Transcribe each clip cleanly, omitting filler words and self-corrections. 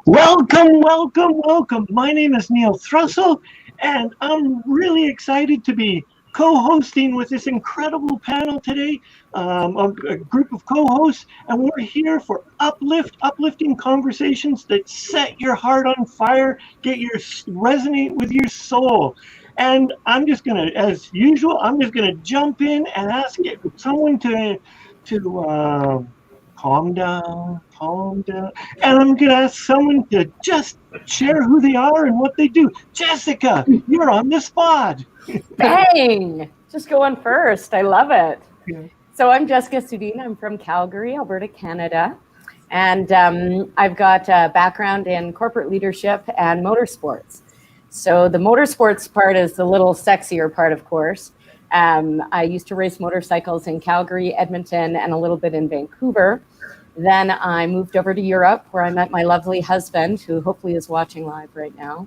Welcome, welcome, welcome. My name is Neil Thrussell, and I'm really excited to be co-hosting with this incredible panel today, a group of co-hosts, and we're here for uplifting conversations that set your heart on fire, resonate with your soul. And I'm just gonna, as usual, I'm just gonna jump in and ask someone to calm down. And I'm going to ask someone to just share who they are and what they do. Jessica, you're on the spot. Bang! Just going first. I love it. Yeah. So I'm Jacquie Nagy. I'm from Calgary, Alberta, Canada. And I've got a background in corporate leadership and motorsports. So the motorsports part is the little sexier part, of course. I used to race motorcycles in Calgary, Edmonton, and a little bit in Vancouver. Then I moved over to Europe, where I met my lovely husband, who hopefully is watching live right now.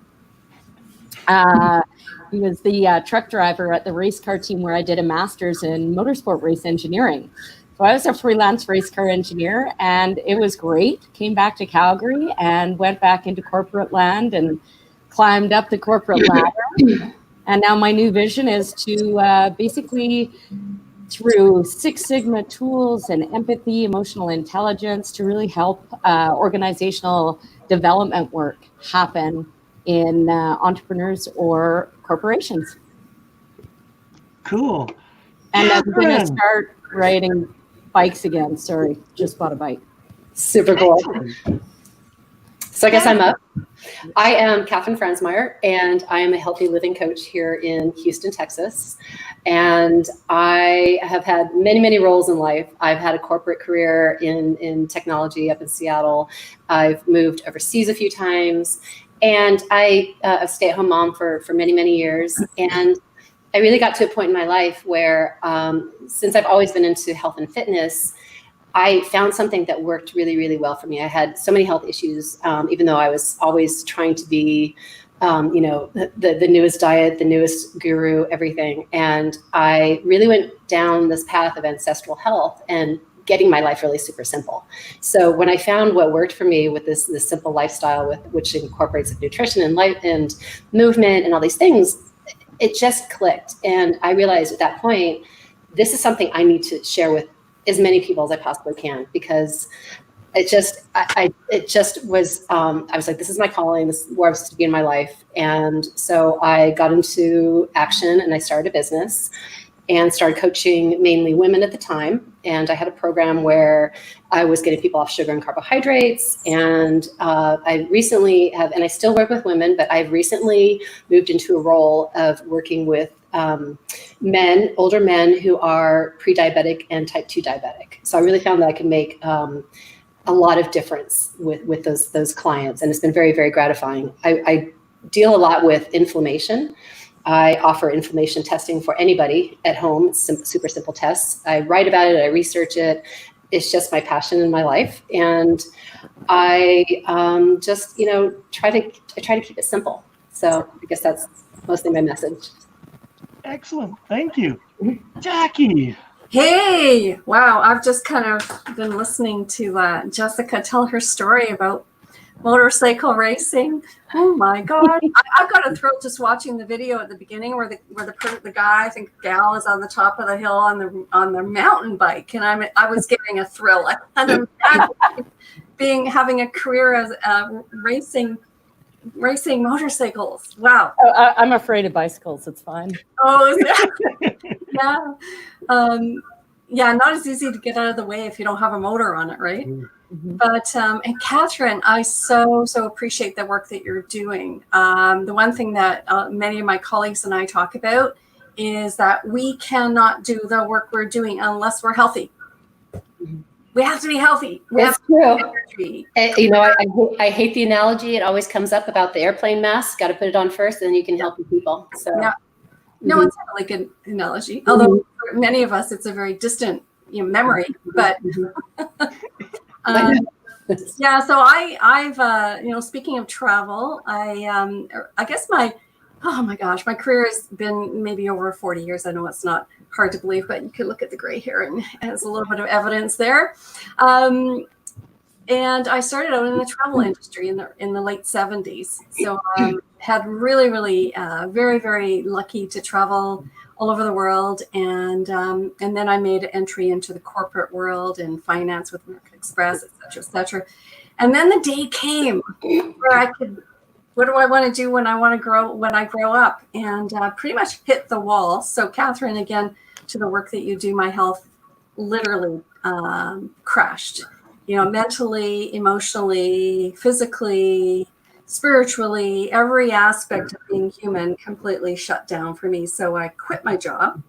He was the truck driver at the race car team where I did a master's in motorsport race engineering. So I was a freelance race car engineer, and it was great. Came back to Calgary and went back into corporate land and climbed up the corporate ladder. And now my new vision is to basically, through Six Sigma tools and empathy, emotional intelligence, to really help organizational development work happen in entrepreneurs or corporations. Cool. And I'm going to start riding bikes again. Sorry, just bought a bike. Super cool. So I guess I'm up. I am Catherine Franzmeir, and I am a healthy living coach here in Houston, Texas. And I have had many, many roles in life. I've had a corporate career in technology up in Seattle. I've moved overseas a few times, and I a stay-at-home mom for many, many years. And I really got to a point in my life where, since I've always been into health and fitness, I found something that worked really, really well for me. I had so many health issues, even though I was always trying to be, the newest diet, the newest guru, everything. And I really went down this path of ancestral health and getting my life really super simple. So when I found what worked for me with this simple lifestyle, which incorporates nutrition and life and movement and all these things, it just clicked. And I realized at that point, this is something I need to share with as many people as I possibly can, because it just, I was like, this is my calling, this is where I was to be in my life. And so I got into action and I started a business and started coaching mainly women at the time. And I had a program where I was getting people off sugar and carbohydrates. And I recently have, and I still work with women, but I've recently moved into a role of working with older men who are pre-diabetic and type 2 diabetic. So I really found that I could make a lot of difference with those clients. And it's been very, very gratifying. I deal a lot with inflammation. I offer inflammation testing for anybody at home. It's super simple tests. I write about it, I research it. It's just my passion in my life. And I just, try to keep it simple. So I guess that's mostly my message. Excellent. Thank you. Jackie. Hey, wow. I've just kind of been listening to Jessica tell her story about motorcycle racing. Oh my God. I've got a thrill just watching the video at the beginning where the guy, I think gal, is on the top of the hill on the mountain bike. And I was getting a thrill. I can't imagine having a career as racing motorcycles. Wow. Oh, I'm afraid of bicycles. It's fine. Oh, is that? Yeah. Yeah, not as easy to get out of the way if you don't have a motor on it, right? Mm-hmm. But, and Catherine, I so appreciate the work that you're doing. The one thing that many of my colleagues and I talk about is that we cannot do the work we're doing unless we're healthy. Mm-hmm. We have to be healthy. That's true. I hate the analogy. It always comes up about the airplane mask. Got to put it on first, and then you can help the people. So, yeah. No, it's a really good analogy. Although for many of us, it's a very distant memory. But yeah. So I've speaking of travel, I guess my career has been maybe over 40 years. I know it's not hard to believe, but you could look at the gray hair and there's a little bit of evidence there. And I started out in the travel industry in the late 70s. So had really very, very lucky to travel all over the world. And then I made an entry into the corporate world and finance with American Express, et cetera, et cetera. And then the day came where I could, what do I want to do when I grow up? And pretty much hit the wall. So Catherine, again, to the work that you do, my health literally crashed. You know, mentally, emotionally, physically, spiritually, every aspect of being human completely shut down for me. So I quit my job,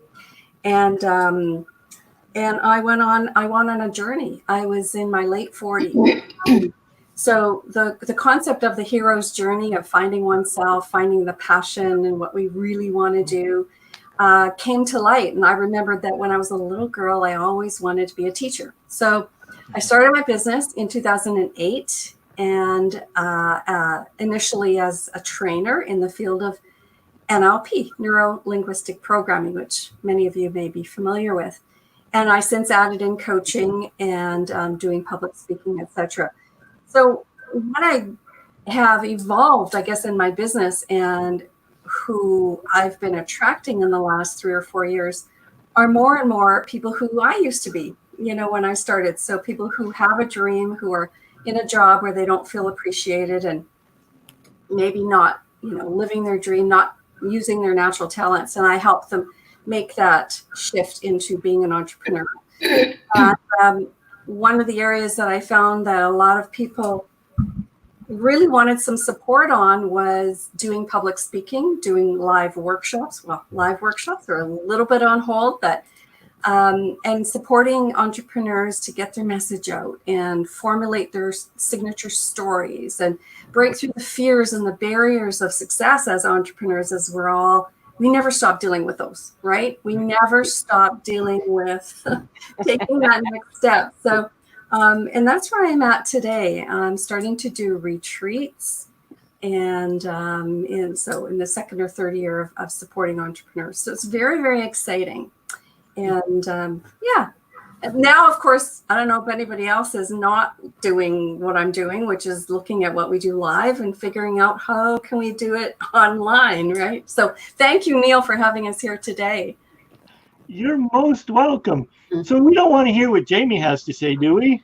and I went on a journey. I was in my late 40s. So the concept of the hero's journey of finding oneself, finding the passion and what we really want to do came to light. And I remembered that when I was a little girl, I always wanted to be a teacher. So I started my business in 2008, and initially as a trainer in the field of NLP, neuro-linguistic programming, which many of you may be familiar with. And I since added in coaching and doing public speaking, etc. So what I have evolved, I guess, in my business and who I've been attracting in the last 3 or 4 years are more and more people who I used to be, you know, when I started. So people who have a dream, who are in a job where they don't feel appreciated and maybe not, you know, living their dream, not using their natural talents. And I help them make that shift into being an entrepreneur. One of the areas that I found that a lot of people really wanted some support on was doing public speaking, doing live workshops. Well, live workshops are a little bit on hold, but and supporting entrepreneurs to get their message out and formulate their signature stories and break through the fears and the barriers of success as entrepreneurs, as we never stop dealing with those, right? We never stop dealing with taking that next step. So, and that's where I'm at today. I'm starting to do retreats, and so in the second or third year of supporting entrepreneurs. So it's very, very exciting. And yeah, now, of course, I don't know if anybody else is not doing what I'm doing, which is looking at what we do live and figuring out how can we do it online, right? So thank you, Neil, for having us here today. You're most welcome. So we don't want to hear what Jamie has to say, do we?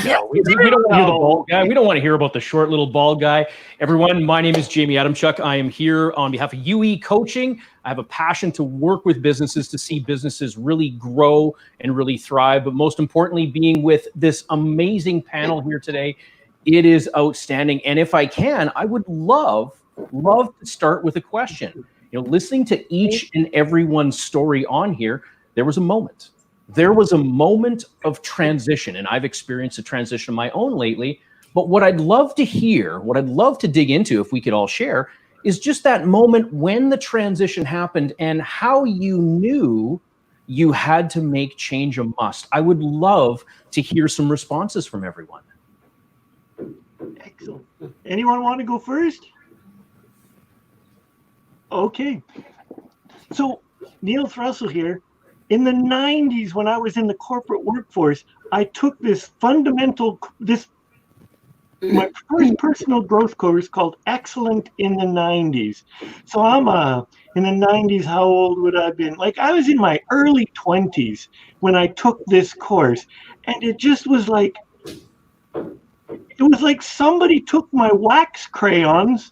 No, we don't want to hear the bald guy. We don't want to hear about the short little bald guy. Everyone, my name is Jamie Adamchuck. I am here on behalf of UE Coaching. I have a passion to work with businesses to see businesses really grow and really thrive. But most importantly, being with this amazing panel here today, it is outstanding. And if I can, I would love to start with a question. You know, listening to each and everyone's story on here, there was a moment. There was a moment of transition, and I've experienced a transition of my own lately. But what I'd love to hear, what I'd love to dig into, if we could all share, is just that moment when the transition happened and how you knew you had to make change a must. I would love to hear some responses from everyone. Excellent. Anyone want to go first? Okay. So Neil Thrussell here. In the 90s, when I was in the corporate workforce, I took my first personal growth course called Excellent in the 90s. So in the 90s, how old would I have been? Like, I was in my early 20s when I took this course. And it just was like, somebody took my wax crayons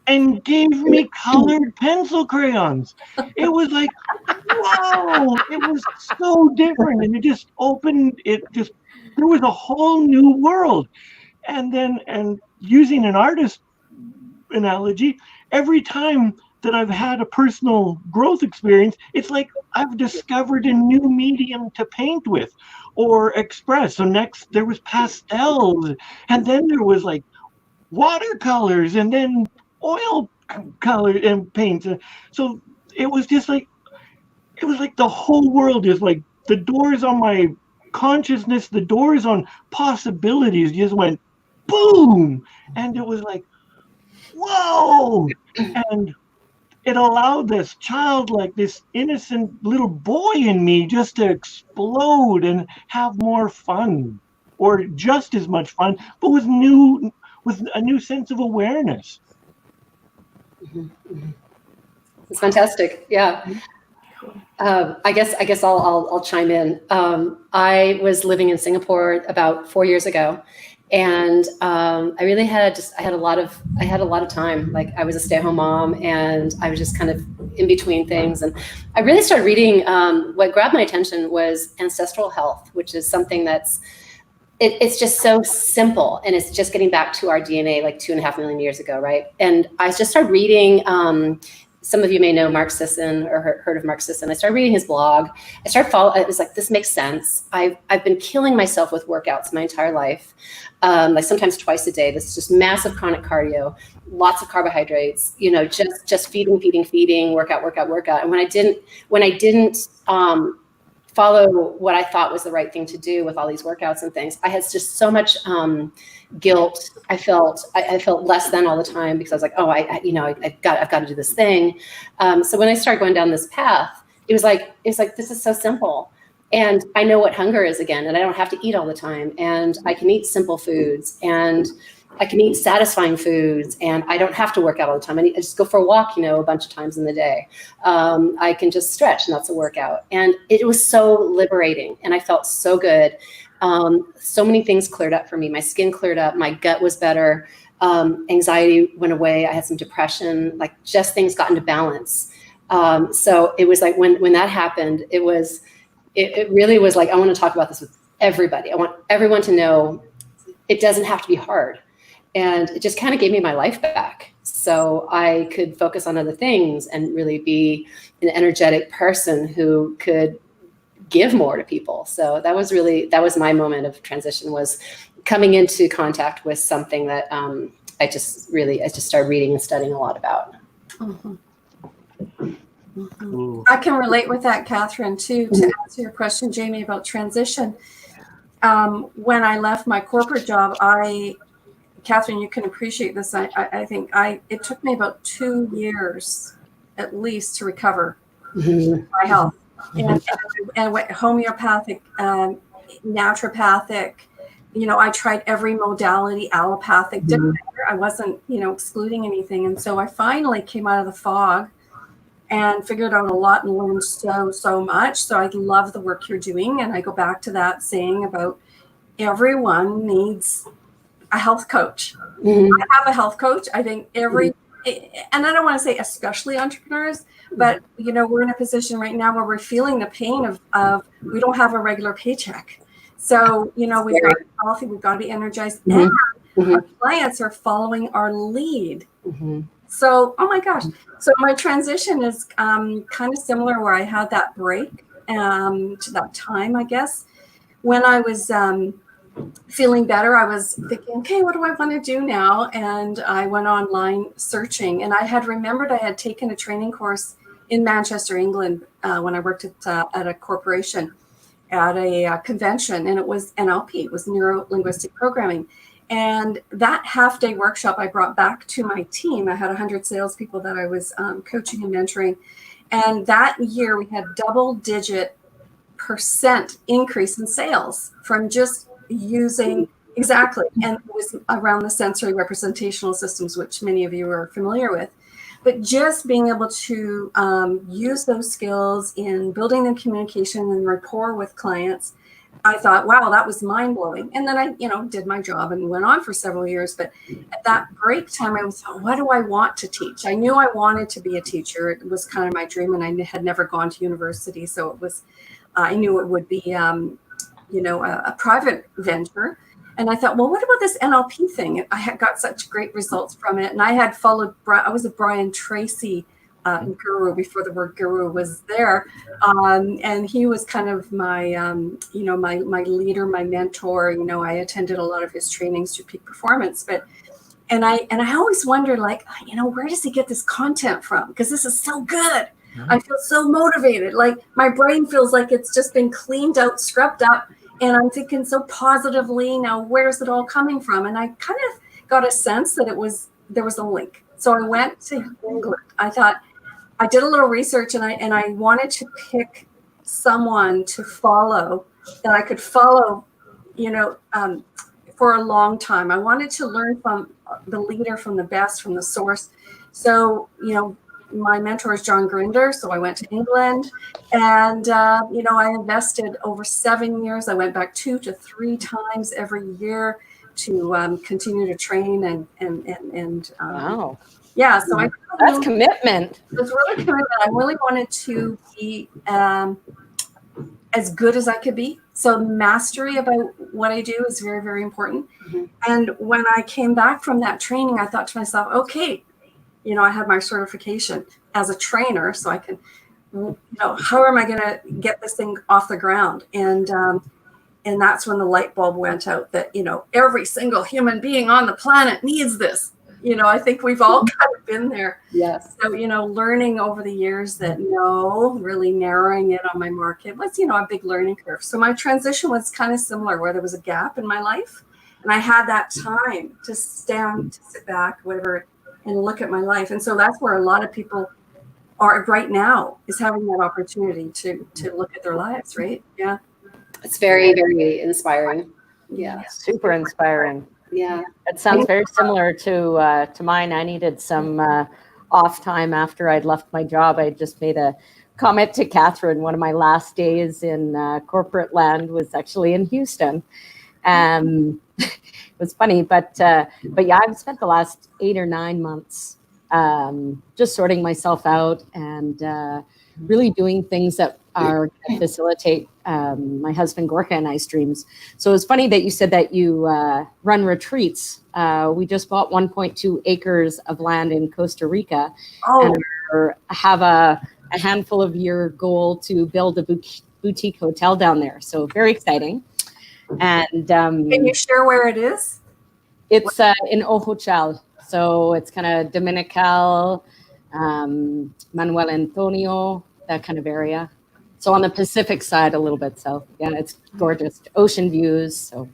and gave me colored pencil crayons. It was like, wow, it was so different. And there was a whole new world. And using an artist analogy, every time that I've had a personal growth experience, it's like I've discovered a new medium to paint with or express. So next there was pastels, and then there was like watercolors, and then oil color and paints. So it was like the whole world is like the doors on my consciousness, the doors on possibilities just went boom. And it was like, whoa. And it allowed this innocent little boy in me just to explode and have more fun. or just as much fun, but with a new sense of awareness. It's fantastic. Yeah. I guess I'll chime in. I was living in Singapore about 4 years ago, and I really had a lot of time. Like, I was a stay-at-home mom, and I was just kind of in between things. And I really started reading. What grabbed my attention was ancestral health, which is something it's just so simple, and it's just getting back to our DNA like 2.5 million years ago, right? And I just started reading. Some of you may know Mark Sisson or heard of Mark Sisson. I started reading his blog. I started following. It was like, this makes sense. I've been killing myself with workouts my entire life, like sometimes twice a day. This is just massive chronic cardio, lots of carbohydrates. Just feeding, workout. And when I didn't follow what I thought was the right thing to do with all these workouts and things, I had just so much guilt. I felt less than all the time, because I was like, oh, I've got to do this thing. So when I started going down this path, it was like, this is so simple. And I know what hunger is again, and I don't have to eat all the time, and I can eat simple foods, and I can eat satisfying foods, and I don't have to work out all the time. I just go for a walk, a bunch of times in the day. I can just stretch, and that's a workout. And it was so liberating, and I felt so good. So many things cleared up for me. My skin cleared up. My gut was better. Anxiety went away. I had some depression, like just things got into balance. So it was like when that happened, it really was like, I want to talk about this with everybody. I want everyone to know it doesn't have to be hard. And it just kind of gave me my life back, so I could focus on other things and really be an energetic person who could give more to people. So that was my moment of transition, was coming into contact with something that I just started reading and studying a lot about. Mm-hmm. Mm-hmm. I can relate with that, Catherine, too, to answer your question, Jamie, about transition. When I left my corporate job, Catherine, you can appreciate this. I think it took me about 2 years at least to recover my health. And I went homeopathic, naturopathic. I tried every modality, allopathic. Didn't matter. I wasn't, excluding anything. And so I finally came out of the fog and figured out a lot and learned so much. So I love the work you're doing. And I go back to that saying about everyone needs a health coach. I have a health coach. I think and I don't want to say especially entrepreneurs, but we're in a position right now where we're feeling the pain of we don't have a regular paycheck. So, we've got to be healthy, we've got to be energized, and our clients are following our lead. So, oh my gosh. So my transition is kind of similar, where I had that break to that time, I guess, when I was feeling better. I was thinking, okay, what do I want to do now? And I went online searching, and I had remembered I had taken a training course in Manchester, England, when I worked at a corporation at a convention, and it was NLP, it was neuro-linguistic programming. And that half-day workshop I brought back to my team. I had 100 salespeople that I was coaching and mentoring. And that year we had double-digit % increase in sales from just using, exactly, and it was around the sensory representational systems, which many of you are familiar with. But just being able to use those skills in building the communication and rapport with clients, I thought, wow, that was mind-blowing. And then I, did my job and went on for several years. But at that break time, I was, what do I want to teach? I knew I wanted to be a teacher. It was kind of my dream, and I had never gone to university. So it was, I knew it would be, a private venture. And I thought, well, what about this NLP thing? I had got such great results from it. And I had followed, I was a Brian Tracy guru before the word guru was there. And he was kind of my, my leader, my mentor. I attended a lot of his trainings to peak performance. And I always wondered, like, where does he get this content from? Because this is so good. I feel so motivated. Like my brain feels like it's just been cleaned out, scrubbed up. And I'm thinking so positively. Now, where's it all coming from? And I kind of got a sense that there was a link. So I went to England. I did a little research, and I wanted to pick someone to follow that I could follow for a long time. I wanted to learn from the leader, from the best, from the source. So, my mentor is John Grinder. So I went to England and, I invested over 7 years. I went back 2 to 3 times every year to continue to train and wow. Yeah. So that's commitment. It was really commitment. I really wanted to be as good as I could be. So mastery about what I do is very, very important. Mm-hmm. And when I came back from that training, I thought to myself, okay, I had my certification as a trainer, so I can, how am I going to get this thing off the ground? And that's when the light bulb went out that, every single human being on the planet needs this. I think we've all kind of been there. Yes. So, learning over the years that really narrowing it on my market was, a big learning curve. So my transition was kind of similar, where there was a gap in my life. And I had that time to stand, to sit back, whatever, and look at my life. And so that's where a lot of people are right now, is having that opportunity to look at their lives, right? Yeah. It's very, very inspiring. Yeah. Super inspiring. Yeah. It sounds very similar to mine. I needed some off time after I'd left my job. I just made a comment to Catherine. One of my last days in corporate land was actually in Houston. It was funny, but yeah, I've spent the last 8 or 9 months just sorting myself out and really doing things that are going to facilitate my husband Gorka and I's dreams. So it's funny that you said that you run retreats. We just bought 1.2 acres of land in Costa Rica, and have a handful of year goal to build a boutique hotel down there. So very exciting. And can you share where it is? It's in Ojochal. So it's kind of Dominical, Manuel Antonio, that kind of area. So on the Pacific side, a little bit south. Yeah, it's gorgeous. Ocean views. So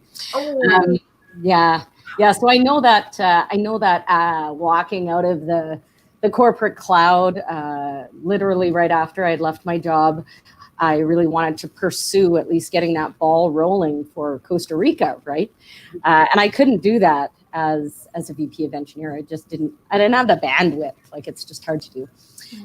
yeah. So I know that walking out of the corporate cloud, literally right after I'd left my job, I really wanted to pursue at least getting that ball rolling for Costa Rica, right? And I couldn't do that as a VP of engineer. I didn't have the bandwidth. Like, it's just hard to do.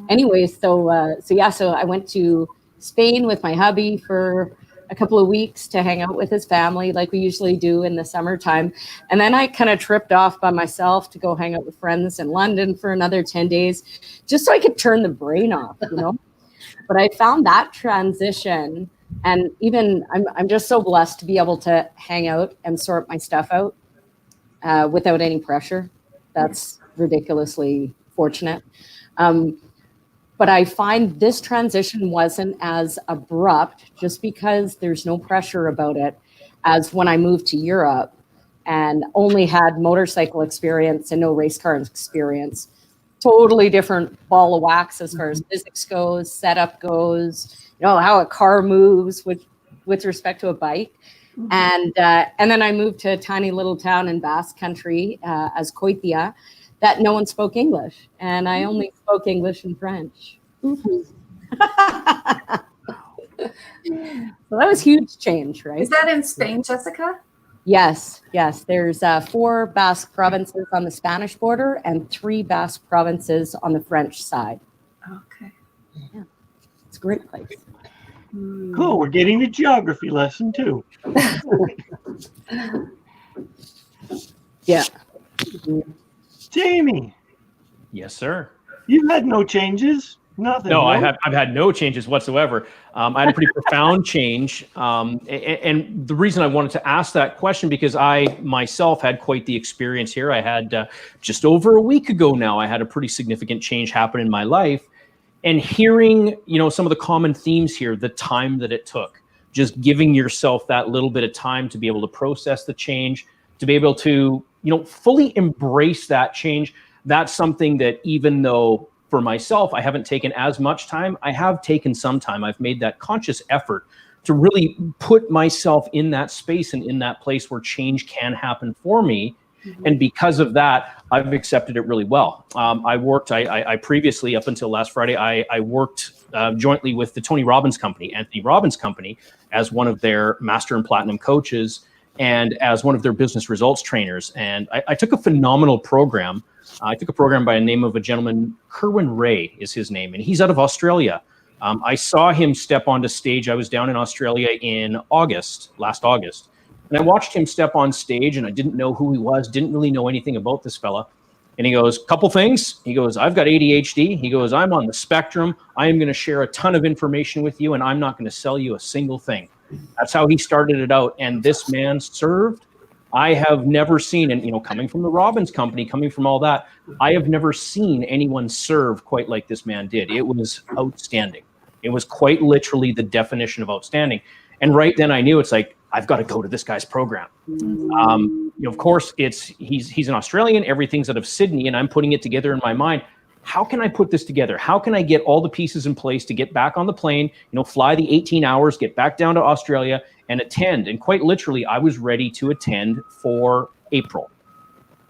Anyway, so I went to Spain with my hubby for a couple of weeks to hang out with his family, like we usually do in the summertime. And then I kind of tripped off by myself to go hang out with friends in London for another 10 days, just so I could turn the brain off, But I found that transition, and even I'm just so blessed to be able to hang out and sort my stuff out without any pressure. That's ridiculously fortunate. But I find this transition wasn't as abrupt, just because there's no pressure about it, as when I moved to Europe and only had motorcycle experience and no race car experience. Totally different ball of wax as far as physics goes, setup goes, how a car moves with respect to a bike. And then I moved to a tiny little town in Basque Country as Coitia, that no one spoke English, and I only spoke English and French. So that was huge change, right? Is that in Spain, Jessica? Yes. There's 4 Basque provinces on the Spanish border and 3 Basque provinces on the French side. Okay. Yeah, it's a great place. Cool. We're getting a geography lesson too. Yeah. Jamie. Yes, sir. You've had no changes. Nothing. No, I've had no changes whatsoever. I had a pretty profound change. And the reason I wanted to ask that question, because I myself had quite the experience here. I had just over a week ago now, I had a pretty significant change happen in my life. And hearing, some of the common themes here, the time that it took, just giving yourself that little bit of time to be able to process the change, to be able to, fully embrace that change. That's something that, even though for myself, I haven't taken as much time, I have taken some time. I've made that conscious effort to really put myself in that space and in that place where change can happen for me. Mm-hmm. And because of that, I've accepted it really well. I previously, up until last Friday, I worked jointly with the Tony Robbins company, Anthony Robbins company, as one of their master and platinum coaches. and as one of their business results trainers. And I took a phenomenal program. I took a program by the name of a gentleman, Kerwin Ray is his name, and he's out of Australia. I saw him step onto stage. I was down in Australia in last August. And I watched him step on stage, and I didn't know who he was, didn't really know anything about this fella. And he goes, couple things. He goes, I've got ADHD. He goes, I'm on the spectrum. I am going to share a ton of information with you, and I'm not going to sell you a single thing. That's how he started it out. And this man served. I have never seen, and coming from the Robbins company, coming from all that, I have never seen anyone serve quite like this man did. It was outstanding. It was quite literally the definition of outstanding. And right then I knew it's like, I've got to go to this guy's program. Of course, he's an Australian. Everything's out of Sydney, and I'm putting it together in my mind. How can I put this together? How can I get all the pieces in place to get back on the plane, fly the 18 hours, get back down to Australia and attend? And quite literally, I was ready to attend for April.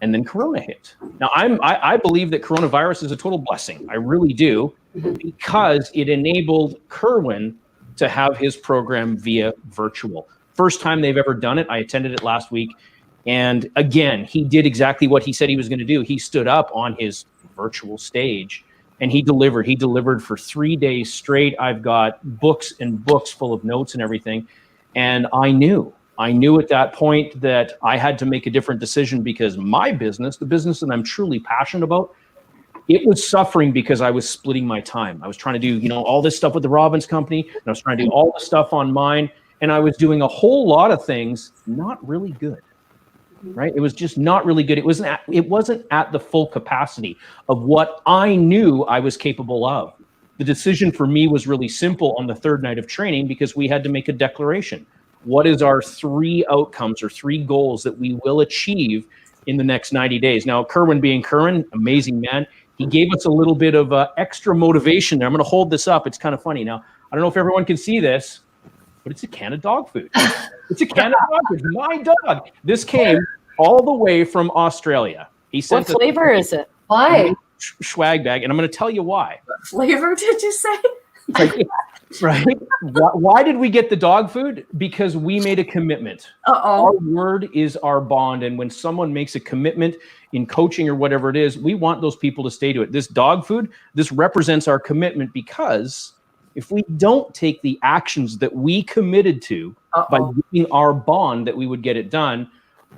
And then Corona hit. Now, I believe that coronavirus is a total blessing. I really do, because it enabled Kerwin to have his program via virtual. First time they've ever done it. I attended it last week. And again, he did exactly what he said he was going to do. He stood up on his virtual stage and he delivered. He delivered for 3 days straight. I've got books and books full of notes and everything. And I knew at that point that I had to make a different decision, because my business, the business that I'm truly passionate about, it was suffering because I was splitting my time. I was trying to do, all this stuff with the Robbins company, and I was trying to do all the stuff on mine. And I was doing a whole lot of things not really good, right? It was just not really good. It wasn't at the full capacity of what I knew I was capable of. The decision for me was really simple on the third night of training, because we had to make a declaration. What is our 3 outcomes or 3 goals that we will achieve in the next 90 days? Now, Kerwin being Kerwin, amazing man, he gave us a little bit of extra motivation there. I'm going to hold this up. It's kind of funny. Now, I don't know if everyone can see this, but it's a can of dog food. It's a can of dog food. My dog. This came all the way from Australia. He sent What flavor is it? Why? Swag bag, and I'm going to tell you why. What flavor did you say? Right? Why did we get the dog food? Because we made a commitment. Our word is our bond, and when someone makes a commitment in coaching or whatever it is, we want those people to stay to it. This dog food, this represents our commitment, because if we don't take the actions that we committed to by giving our bond that we would get it done,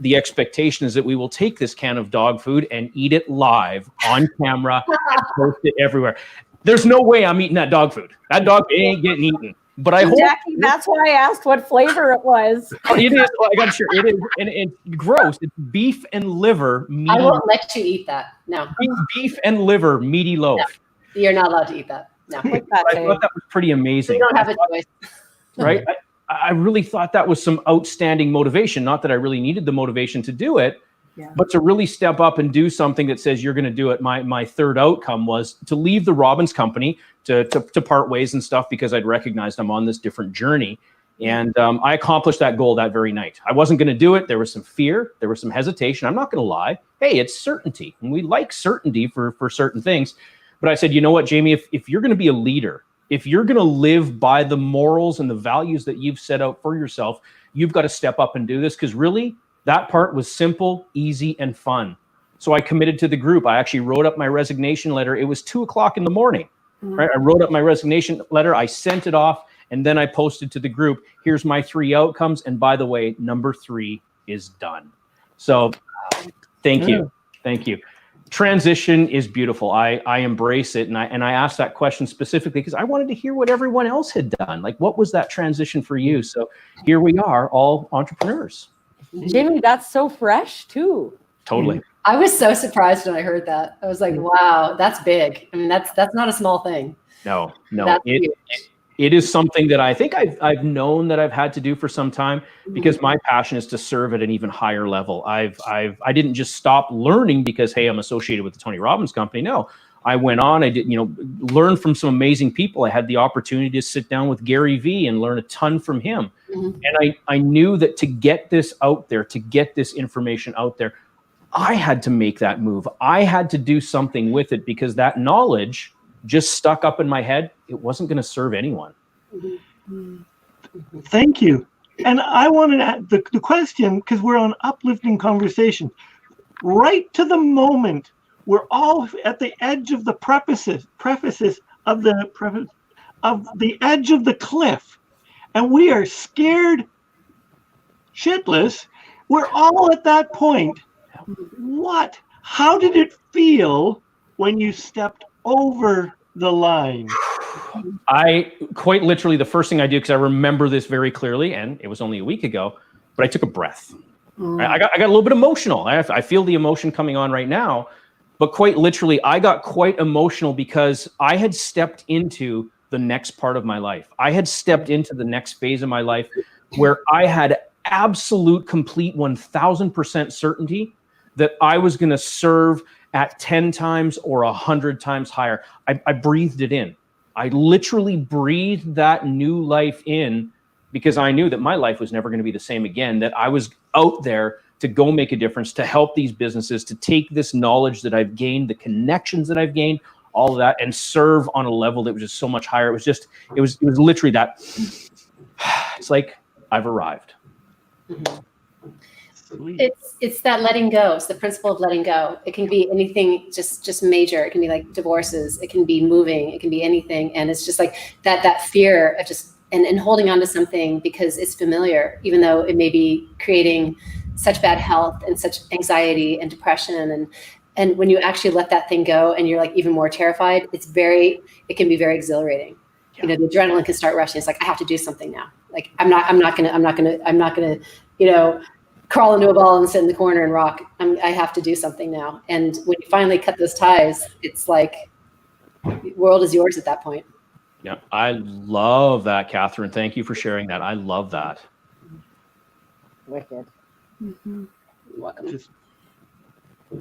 the expectation is that we will take this can of dog food and eat it live on camera and post it everywhere. There's no way I'm eating that dog food. That dog ain't getting eaten. But I hope. Jackie, that's why I asked what flavor it was. It is. Oh, I got to share. It is, and it's gross. It's beef and liver. I won't let you eat that. No. Beef and liver meaty loaf. No, you're not allowed to eat that. No. I thought that was pretty amazing. You don't have a choice. Right? I really thought that was some outstanding motivation. Not that I really needed the motivation to do it, but to really step up and do something that says you're going to do it. My third outcome was to leave the Robbins company, to part ways and stuff, because I'd recognized I'm on this different journey. And I accomplished that goal that very night. I wasn't going to do it. There was some fear. There was some hesitation. I'm not going to lie. Hey, it's certainty. And we like certainty for certain things. But I said, you know what, Jamie, if you're going to be a leader, if you're going to live by the morals and the values that you've set out for yourself, you've got to step up and do this, because really that part was simple, easy, and fun. So I committed to the group. I actually wrote up my resignation letter. It was 2:00 in the morning, right? I wrote up my resignation letter. I sent it off, and then I posted to the group, here's my 3 outcomes. And by the way, number 3 is done. So thank you. Thank you. Transition is beautiful. I embrace it. And I asked that question specifically because I wanted to hear what everyone else had done. Like, what was that transition for you? So here we are, all entrepreneurs. Jamie, that's so fresh too. Totally. I was so surprised when I heard that. I was like, wow, that's big. I mean, that's not a small thing. No. It is something that I think I've known that I've had to do for some time, because my passion is to serve at an even higher level. I didn't just stop learning because, hey, I'm associated with the Tony Robbins company. No, I went on. I did, learn from some amazing people. I had the opportunity to sit down with Gary Vee and learn a ton from him. And I knew that to get this out there, to get this information out there, I had to make that move. I had to do something with it, because that knowledge just stuck up in my head. It wasn't going to serve anyone. Thank you. And I wanted to add the question, because we're on Uplifting Conversation, right to the moment we're all at the edge of the prefaces of the edge of the cliff, and we are scared shitless. We're all at that point. How did it feel when you stepped over the line? I quite literally, the first thing I did, because I remember this very clearly, and it was only a week ago, but I took a breath. I got a little bit emotional. I feel the emotion coming on right now, but quite literally, I got quite emotional because I had stepped into the next part of my life. I had stepped into the next phase of my life where I had absolute, complete 1000% certainty that I was going to serve at 10 times or 100 times higher. I breathed it in. I literally breathed that new life in because I knew that my life was never going to be the same again, that I was out there to go make a difference, to help these businesses, to take this knowledge that I've gained, the connections that I've gained, all of that, and serve on a level that was just so much higher. It was literally that. It's like I've arrived. It's that letting go. It's the principle of letting go. It can be anything, just major. It can be like divorces. It can be moving. It can be anything. And it's just like that fear of just and holding on to something because it's familiar, even though it may be creating such bad health and such anxiety and depression. And when you actually let that thing go and you're like even more terrified, it can be very exhilarating. Yeah. You know, the adrenaline can start rushing. It's like, I have to do something now. Like I'm not gonna, crawl into a ball and sit in the corner and rock. I have to do something now. And when you finally cut those ties, it's like the world is yours at that point. Yeah, I love that, Catherine. Thank you for sharing that. I love that. Wicked. Mm-hmm. You're welcome.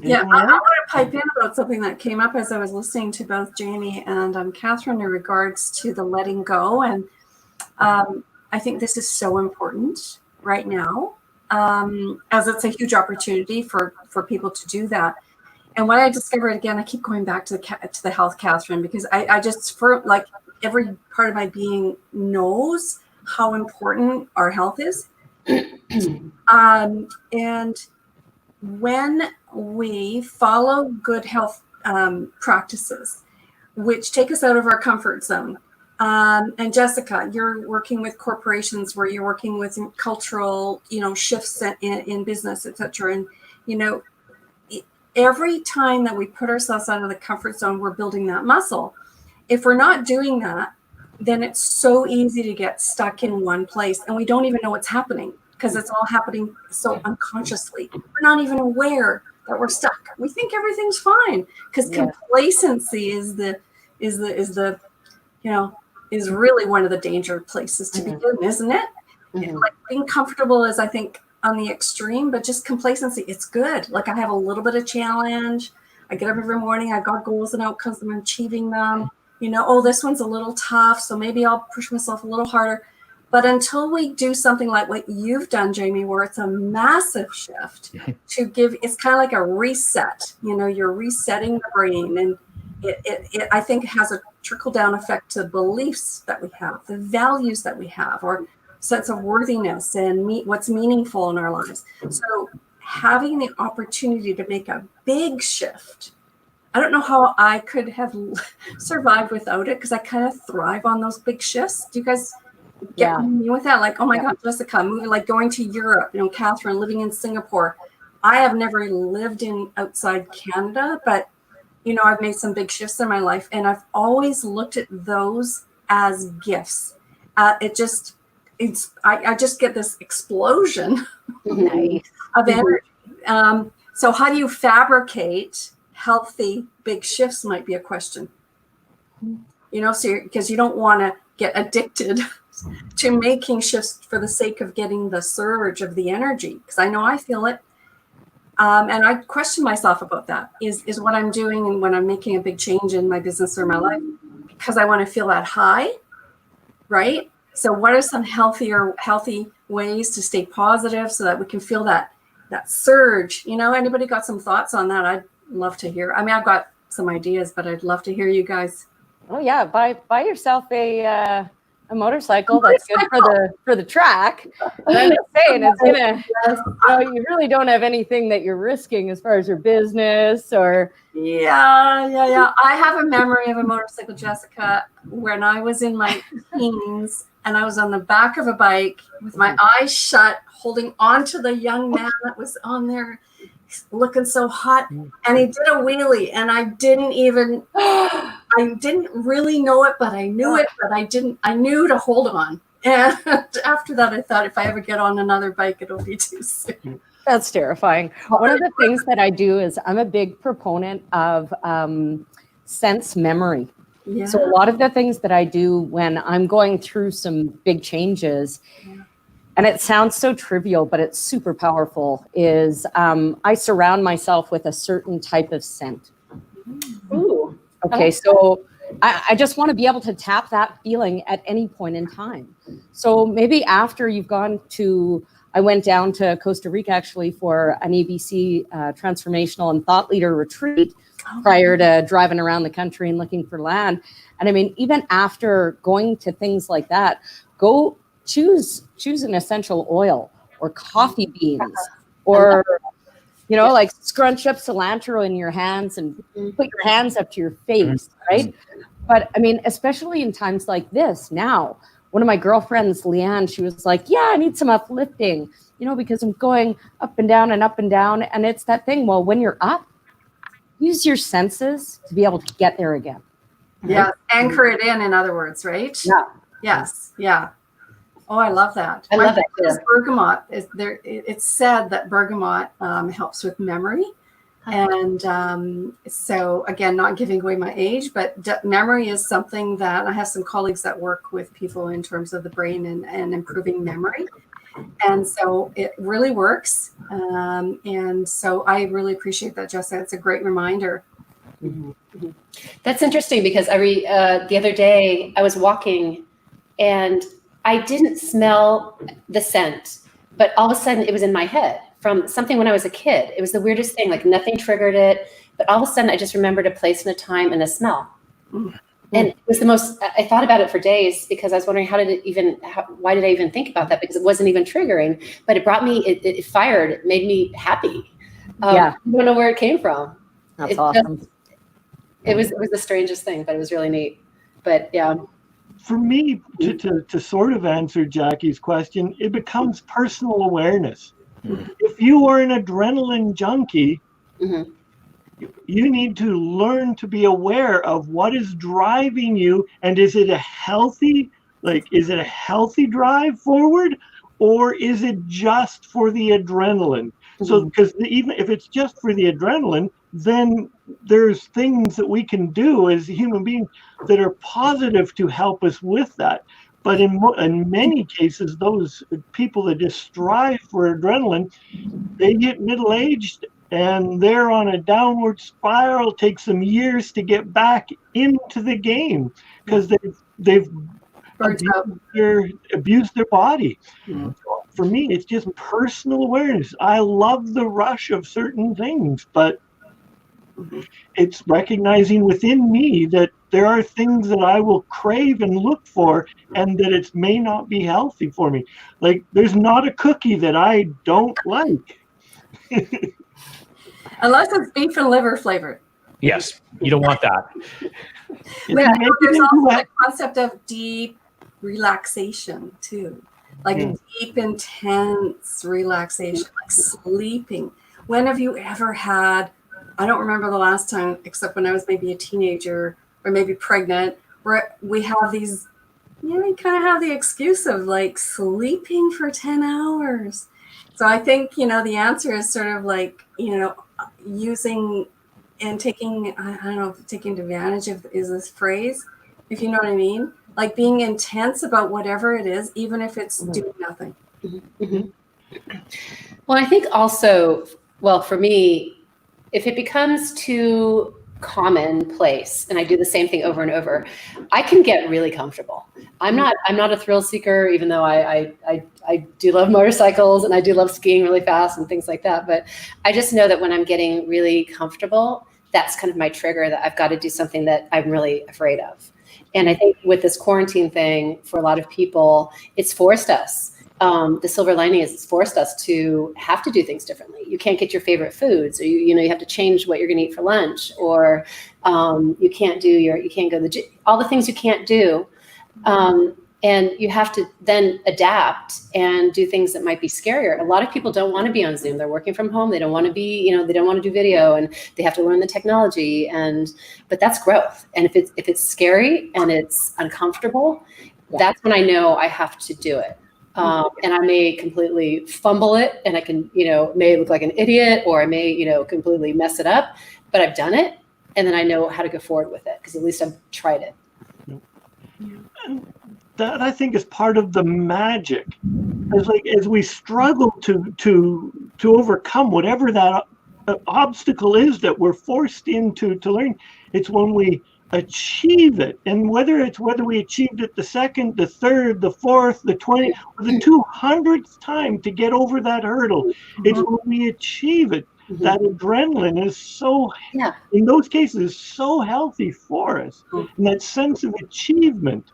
Yeah, I want to pipe in about something that came up as I was listening to both Jamie and Catherine in regards to the letting go. And I think this is so important right now, as it's a huge opportunity for people to do that. And what I discovered, again, I keep going back to the health, Catherine, because I just, for like every part of my being knows how important our health is. And when we follow good health practices, which take us out of our comfort zone, and Jessica, you're working with corporations where you're working with cultural, shifts in business, etc. And, every time that we put ourselves out of the comfort zone, we're building that muscle. If we're not doing that, then it's so easy to get stuck in one place and we don't even know what's happening because it's all happening so unconsciously. We're not even aware that we're stuck. We think everything's fine because complacency is really one of the danger places to be in, isn't it? Mm-hmm. Like being comfortable is, I think, on the extreme, but just complacency, it's good. Like I have a little bit of challenge. I get up every morning. I got goals and outcomes. I'm achieving them. This one's a little tough, so maybe I'll push myself a little harder. But until we do something like what you've done, Jamie, where it's a massive shift to give, it's kind of like a reset. You're resetting the brain, and it I think has a trickle down effect to beliefs that we have, the values that we have, or sense of worthiness and what's meaningful in our lives. So having the opportunity to make a big shift, I don't know how I could have survived without it because I kind of thrive on those big shifts. Do you guys get me with that? Like, oh my God, Jessica, moving, like going to Europe, Catherine, living in Singapore. I have never lived outside Canada, but I've made some big shifts in my life, and I've always looked at those as gifts. I just get this explosion of energy. So how do you fabricate healthy big shifts might be a question. Because you don't want to get addicted to making shifts for the sake of getting the surge of the energy. Because I know I feel it. And I question myself about that. Is what I'm doing and when I'm making a big change in my business or my life because I want to feel that high, right? So what are some healthy ways to stay positive so that we can feel that surge? Anybody got some thoughts on that? I'd love to hear. I mean, I've got some ideas, but I'd love to hear you guys. Oh yeah, buy yourself a a motorcycle that's good for the track. And I'm just saying it's gonna, you really don't have anything that you're risking as far as your business or. Yeah. I have a memory of a motorcycle, Jessica, when I was in my teens and I was on the back of a bike with my eyes shut, holding on to the young man that was on there looking so hot, and he did a wheelie, and I didn't really know it, but I knew it, but I knew to hold on. And after that, I thought if I ever get on another bike, it'll be too soon. That's terrifying. One of the things that I do is I'm a big proponent of sense memory. Yeah. So a lot of the things that I do when I'm going through some big changes, and it sounds so trivial, but it's super powerful, is I surround myself with a certain type of scent. Ooh. Okay, so I just want to be able to tap that feeling at any point in time. So maybe after you've gone to, I went down to Costa Rica actually for an ABC transformational and thought leader retreat prior to driving around the country and looking for land. And I mean, even after going to things like that, go choose an essential oil or coffee beans or, you know, like scrunch up cilantro in your hands and put your hands up to your face, right? But I mean, especially in times like this now, one of my girlfriends, Leanne, she was like, yeah, I need some uplifting, you know, because I'm going up and down and up and down. And it's that thing, well, when you're up, use your senses to be able to get there again. Right? Yeah, anchor it in other words, right? Yeah. Yes, yeah. Oh, I love that. I love that. Bergamot is there. It's said that bergamot helps with memory, and so again, not giving away my age, but memory is something that I have some colleagues that work with people in terms of the brain and improving memory, and so it really works. And so I really appreciate that, Jessica. It's a great reminder. Mm-hmm. That's interesting because the other day I was walking and I didn't smell the scent, but all of a sudden it was in my head from something when I was a kid. It was the weirdest thing, like nothing triggered it, but all of a sudden I just remembered a place and a time and a smell. Mm-hmm. And it was the most, I thought about it for days because I was wondering why did I even think about that? Because it wasn't even triggering, but it brought me, it fired, it made me happy. I don't know where it came from. That's awesome. It was the strangest thing, but it was really neat. But yeah. For me, to sort of answer Jackie's question, it becomes personal awareness. Mm-hmm. If you are an adrenaline junkie, mm-hmm. you need to learn to be aware of what is driving you, and is it a healthy drive forward, or is it just for the adrenaline? Mm-hmm. So, because even if it's just for the adrenaline, then there's things that we can do as human beings that are positive to help us with that. But in many cases, those people that just strive for adrenaline, they get middle-aged and they're on a downward spiral. It takes them years to get back into the game because they've abused their body. Mm-hmm. For me, it's just personal awareness. I love the rush of certain things, but it's recognizing within me that there are things that I will crave and look for, and that it may not be healthy for me. Like there's not a cookie that I don't like. Unless it's beef and liver flavored. Yes, you don't want that. Yeah, there's also the concept of deep relaxation too. Like deep, intense relaxation, like sleeping. When have you ever had, I don't remember the last time, except when I was maybe a teenager or maybe pregnant, where we have these, you kind of have the excuse of like sleeping for 10 hours. So I think, the answer is sort of like, using and taking, I don't know if taking advantage of is this phrase, if you know what I mean, like being intense about whatever it is, even if it's doing nothing. Mm-hmm. Well, I think also, for me, if it becomes too commonplace and I do the same thing over and over, I can get really comfortable. I'm not a thrill seeker, even though I do love motorcycles and I do love skiing really fast and things like that. But I just know that when I'm getting really comfortable, that's kind of my trigger that I've got to do something that I'm really afraid of. And I think with this quarantine thing, for a lot of people, it's forced us. The silver lining is it's forced us to have to do things differently. You can't get your favorite foods, or you have to change what you're going to eat for lunch, or you can't go to the gym, all the things you can't do. And you have to then adapt and do things that might be scarier. A lot of people don't want to be on Zoom. They're working from home. They don't want to be, they don't want to do video, and they have to learn the technology. But that's growth. And if it's scary and it's uncomfortable, that's when I know I have to do it. And I may completely fumble it, and I can, may look like an idiot, or I may, completely mess it up, but I've done it, and then I know how to go forward with it, because at least I've tried it. That, I think, is part of the magic. As we struggle to overcome whatever that obstacle is that we're forced into to learn, it's when we achieve it. And whether we achieved it the second, the third, the fourth, the 20th, or the 200th time to get over that hurdle, it's when we achieve it. That adrenaline is so, in those cases, so healthy for us. And that sense of achievement.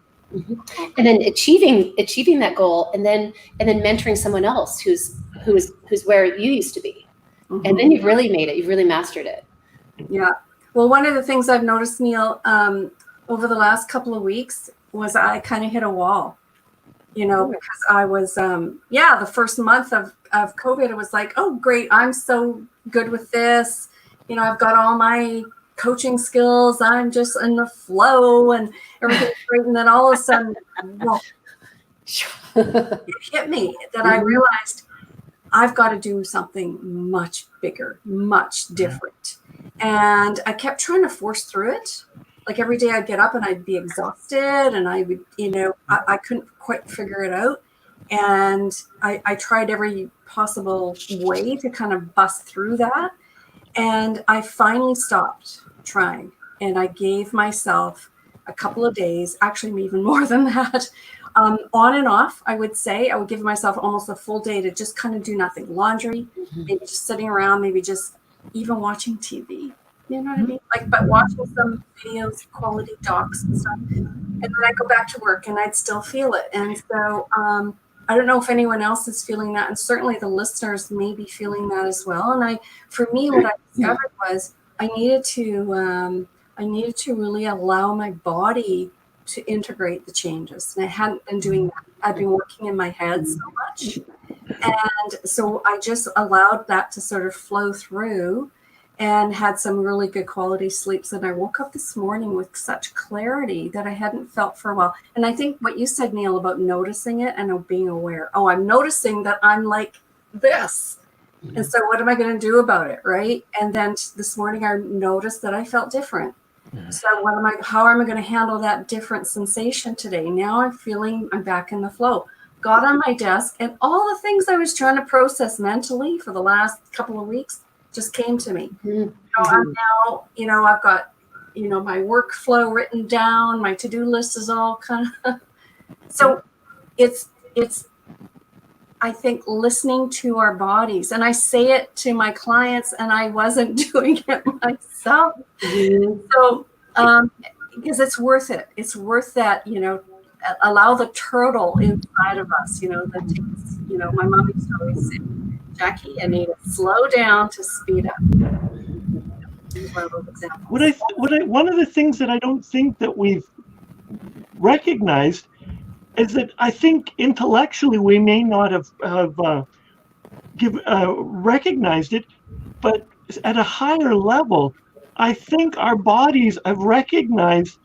And then achieving that goal, and then mentoring someone else who's where you used to be. And then you've really made it. You've really mastered it. Yeah. Well, one of the things I've noticed, Neil, over the last couple of weeks was I kind of hit a wall, because I was, the first month of COVID, it was like, oh, great, I'm so good with this. I've got all my coaching skills. I'm just in the flow and everything's great. And then all of a sudden, it hit me that I realized I've got to do something much bigger, much different. And I kept trying to force through it. Like every day I'd get up and I'd be exhausted, and I would, I couldn't quite figure it out. And I tried every possible way to kind of bust through that. And I finally stopped trying. And I gave myself a couple of days, actually even more than that, on and off, I would say. I would give myself almost a full day to just kind of do nothing. Laundry, maybe just sitting around, maybe just even watching TV. You know what I mean? But watching some videos, quality docs and stuff. And then I'd go back to work and I'd still feel it. And so I don't know if anyone else is feeling that. And certainly the listeners may be feeling that as well. And for me, what I discovered was I needed to really allow my body to integrate the changes. And I hadn't been doing that. I've been working in my head so much. And so I just allowed that to sort of flow through, and had some really good quality sleeps. And I woke up this morning with such clarity that I hadn't felt for a while. And I think what you said, Neil, about noticing it and being aware. Oh, I'm noticing that I'm like this. And so what am I going to do about it, right? And then this morning I noticed that I felt different. So how am I going to handle that different sensation today? Now I'm back in the flow. Got on my desk, and all the things I was trying to process mentally for the last couple of weeks just came to me. I'm now, I've got, my workflow written down. My to-do list is all kind of, so it's, I think, listening to our bodies. And I say it to my clients, and I wasn't doing it myself. So, because it's worth it. It's worth that, allow the turtle inside of us, my mom used to always say, Jackie, I need to slow down to speed up. One of the things that I don't think that we've recognized is that I think intellectually we may not have recognized it, but at a higher level, I think our bodies have recognized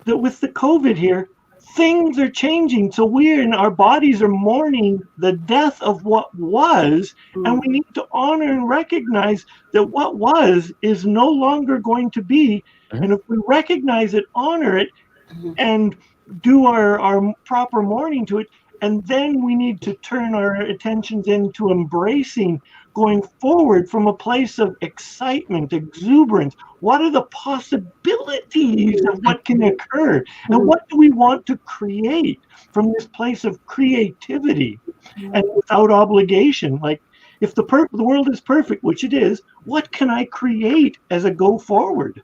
that with the COVID here, things are changing. So our bodies are mourning the death of what was, and we need to honor and recognize that what was is no longer going to be. And if we recognize it, honor it, and do our proper mourning to it, and then we need to turn our attentions into embracing going forward from a place of excitement, exuberance. What are the possibilities of what can occur? And what do we want to create from this place of creativity and without obligation? Like, if the world is perfect, which it is, what can I create as a go forward?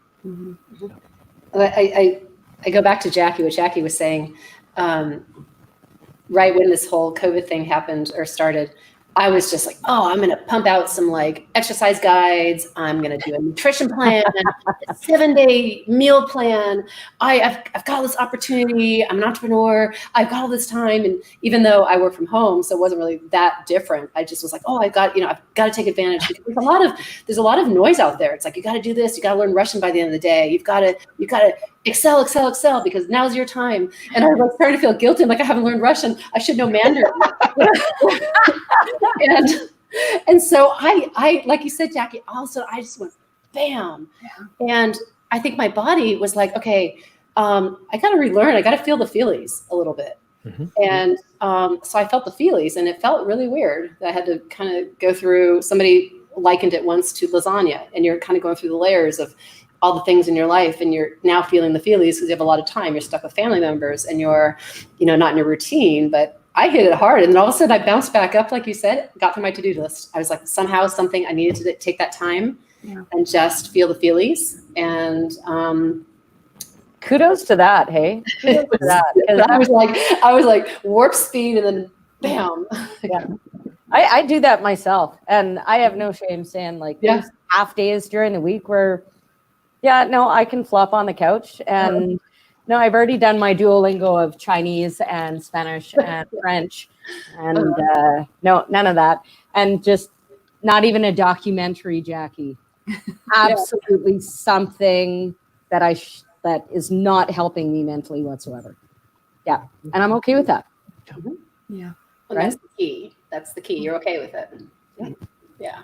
I I go back to Jacquie, what Jacquie was saying, right when this whole COVID thing happened or started, I was just like, oh, I'm going to pump out some like exercise guides. I'm going to do a nutrition plan, a 7-day meal plan. I've got all this opportunity. I'm an entrepreneur. I've got all this time. And even though I work from home, so it wasn't really that different. I just was like, oh, I've got to take advantage. Because there's a lot of noise out there. It's like, you got to do this. You got to learn Russian by the end of the day. You've got to excel, because now's your time. And I was starting to feel guilty. I'm like, I haven't learned Russian. I should know Mandarin. And so I like you said, Jacquie, also I just went bam. Yeah. And I think my body was like, okay, I got to relearn. I got to feel the feelies a little bit. Mm-hmm. And so I felt the feelies, and it felt really weird. I had to kind of go through, somebody likened it once to lasagna, and you're kind of going through the layers of all the things in your life, and you're now feeling the feelies because you have a lot of time. You're stuck with family members, and you're, not in your routine. But I hit it hard, and then all of a sudden I bounced back up, like you said, got through my to-do list. I was like, somehow something I needed to take that time and just feel the feelies. And kudos to that, hey? Kudos to that. I was like warp speed, and then bam. Yeah. I do that myself, and I have no shame saying there's half days during the week where, I can flop on the couch, and I've already done my Duolingo of Chinese and Spanish and French, and no, none of that, and just not even a documentary, Jacquie. Absolutely something that that is not helping me mentally whatsoever. Yeah, and I'm okay with that. Yeah, well, right? That's the key. You're okay with it. Yeah.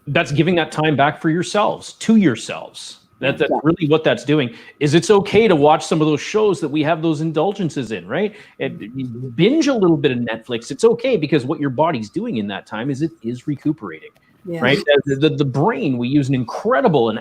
That's giving that time back for yourselves, to yourselves. That's really what that's doing. Is it's okay to watch some of those shows that we have those indulgences in, right? And binge a little bit of Netflix. It's okay, because what your body's doing in that time is it is recuperating, right? The brain, we use an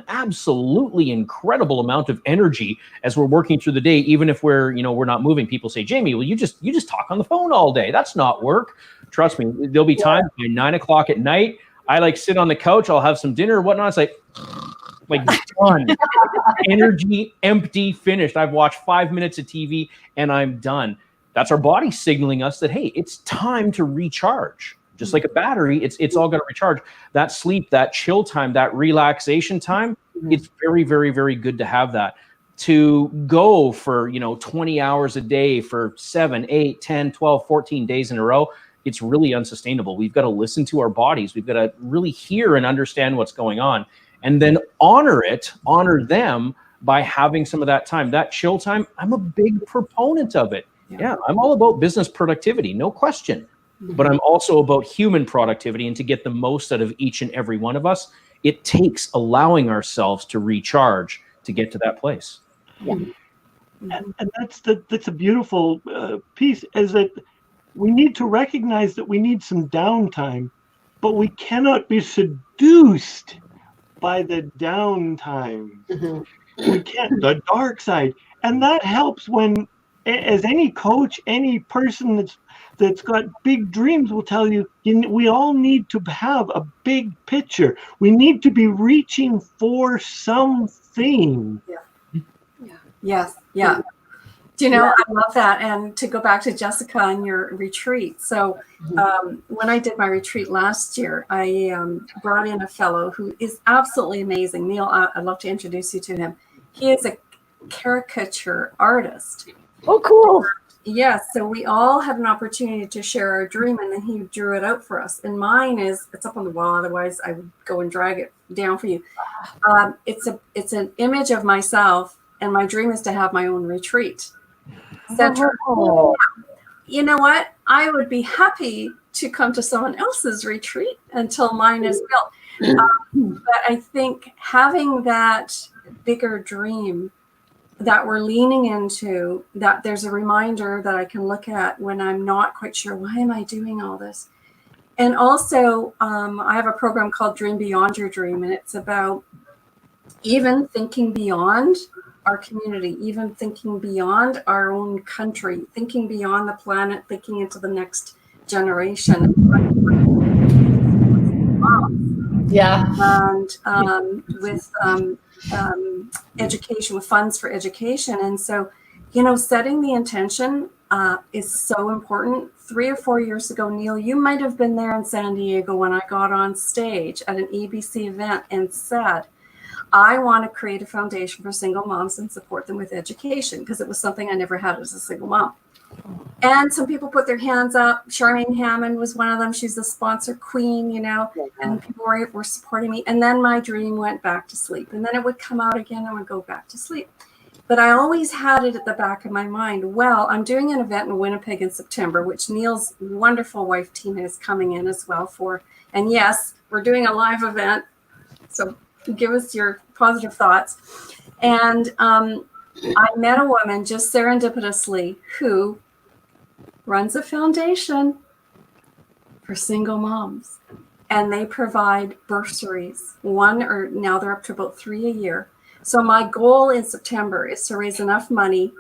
absolutely incredible amount of energy as we're working through the day, even if we're not moving. People say, Jamie, well, you just talk on the phone all day. That's not work. Trust me, there'll be times by 9 o'clock at night, I sit on the couch, I'll have some dinner or whatnot. It's like done. Energy empty, finished. I've watched 5 minutes of TV and I'm done. That's our body signaling us that, hey, it's time to recharge. Just like a battery, it's all going to recharge. That sleep, that chill time, that relaxation time, it's very, very, very good to have that. To go for 20 hours a day for 7, 8, 10, 12, 14 days in a row, it's really unsustainable. We've got to listen to our bodies. We've got to really hear and understand what's going on, and then honor them by having some of that time, that chill time. I'm a big proponent of it. Yeah, I'm all about business productivity, no question. But I'm also about human productivity, and to get the most out of each and every one of us, it takes allowing ourselves to recharge to get to that place. Yeah. And that's a beautiful piece, is that we need to recognize that we need some downtime, but we cannot be seduced by the downtime. We can't, the dark side. And that helps when, as any coach, any person that's got big dreams will tell you, we all need to have a big picture. We need to be reaching for something. Yes. Do you know, I love that. And to go back to Jessica and your retreat. So when I did my retreat last year, I brought in a fellow who is absolutely amazing. Neil, I'd love to introduce you to him. He is a caricature artist. Oh, cool. Yes. So we all had an opportunity to share our dream, and then he drew it out for us. And mine it's up on the wall. Otherwise I would go and drag it down for you. It's an image of myself, and my dream is to have my own retreat. Oh. You know what? I would be happy to come to someone else's retreat until mine is built. But I think having that bigger dream that we're leaning into, that there's a reminder that I can look at when I'm not quite sure, why am I doing all this? And also, I have a program called Dream Beyond Your Dream, and it's about even thinking beyond our community, even thinking beyond our own country, thinking beyond the planet, thinking into the next generation. Yeah. And with education, with funds for education. And so, setting the intention is so important. 3 or 4 years ago, Neil, you might have been there in San Diego when I got on stage at an EBC event and said, I want to create a foundation for single moms and support them with education, because it was something I never had as a single mom. And some people put their hands up. Charmaine Hammond was one of them. She's the sponsor queen, and people were supporting me. And then my dream went back to sleep. And then it would come out again. I would go back to sleep. But I always had it at the back of my mind. Well, I'm doing an event in Winnipeg in September, which Neil's wonderful wife, Tina, is coming in as well for. And yes, we're doing a live event. So give us your positive thoughts. And I met a woman just serendipitously who runs a foundation for single moms. And they provide bursaries, now they're up to about 3 a year. So my goal in September is to raise enough money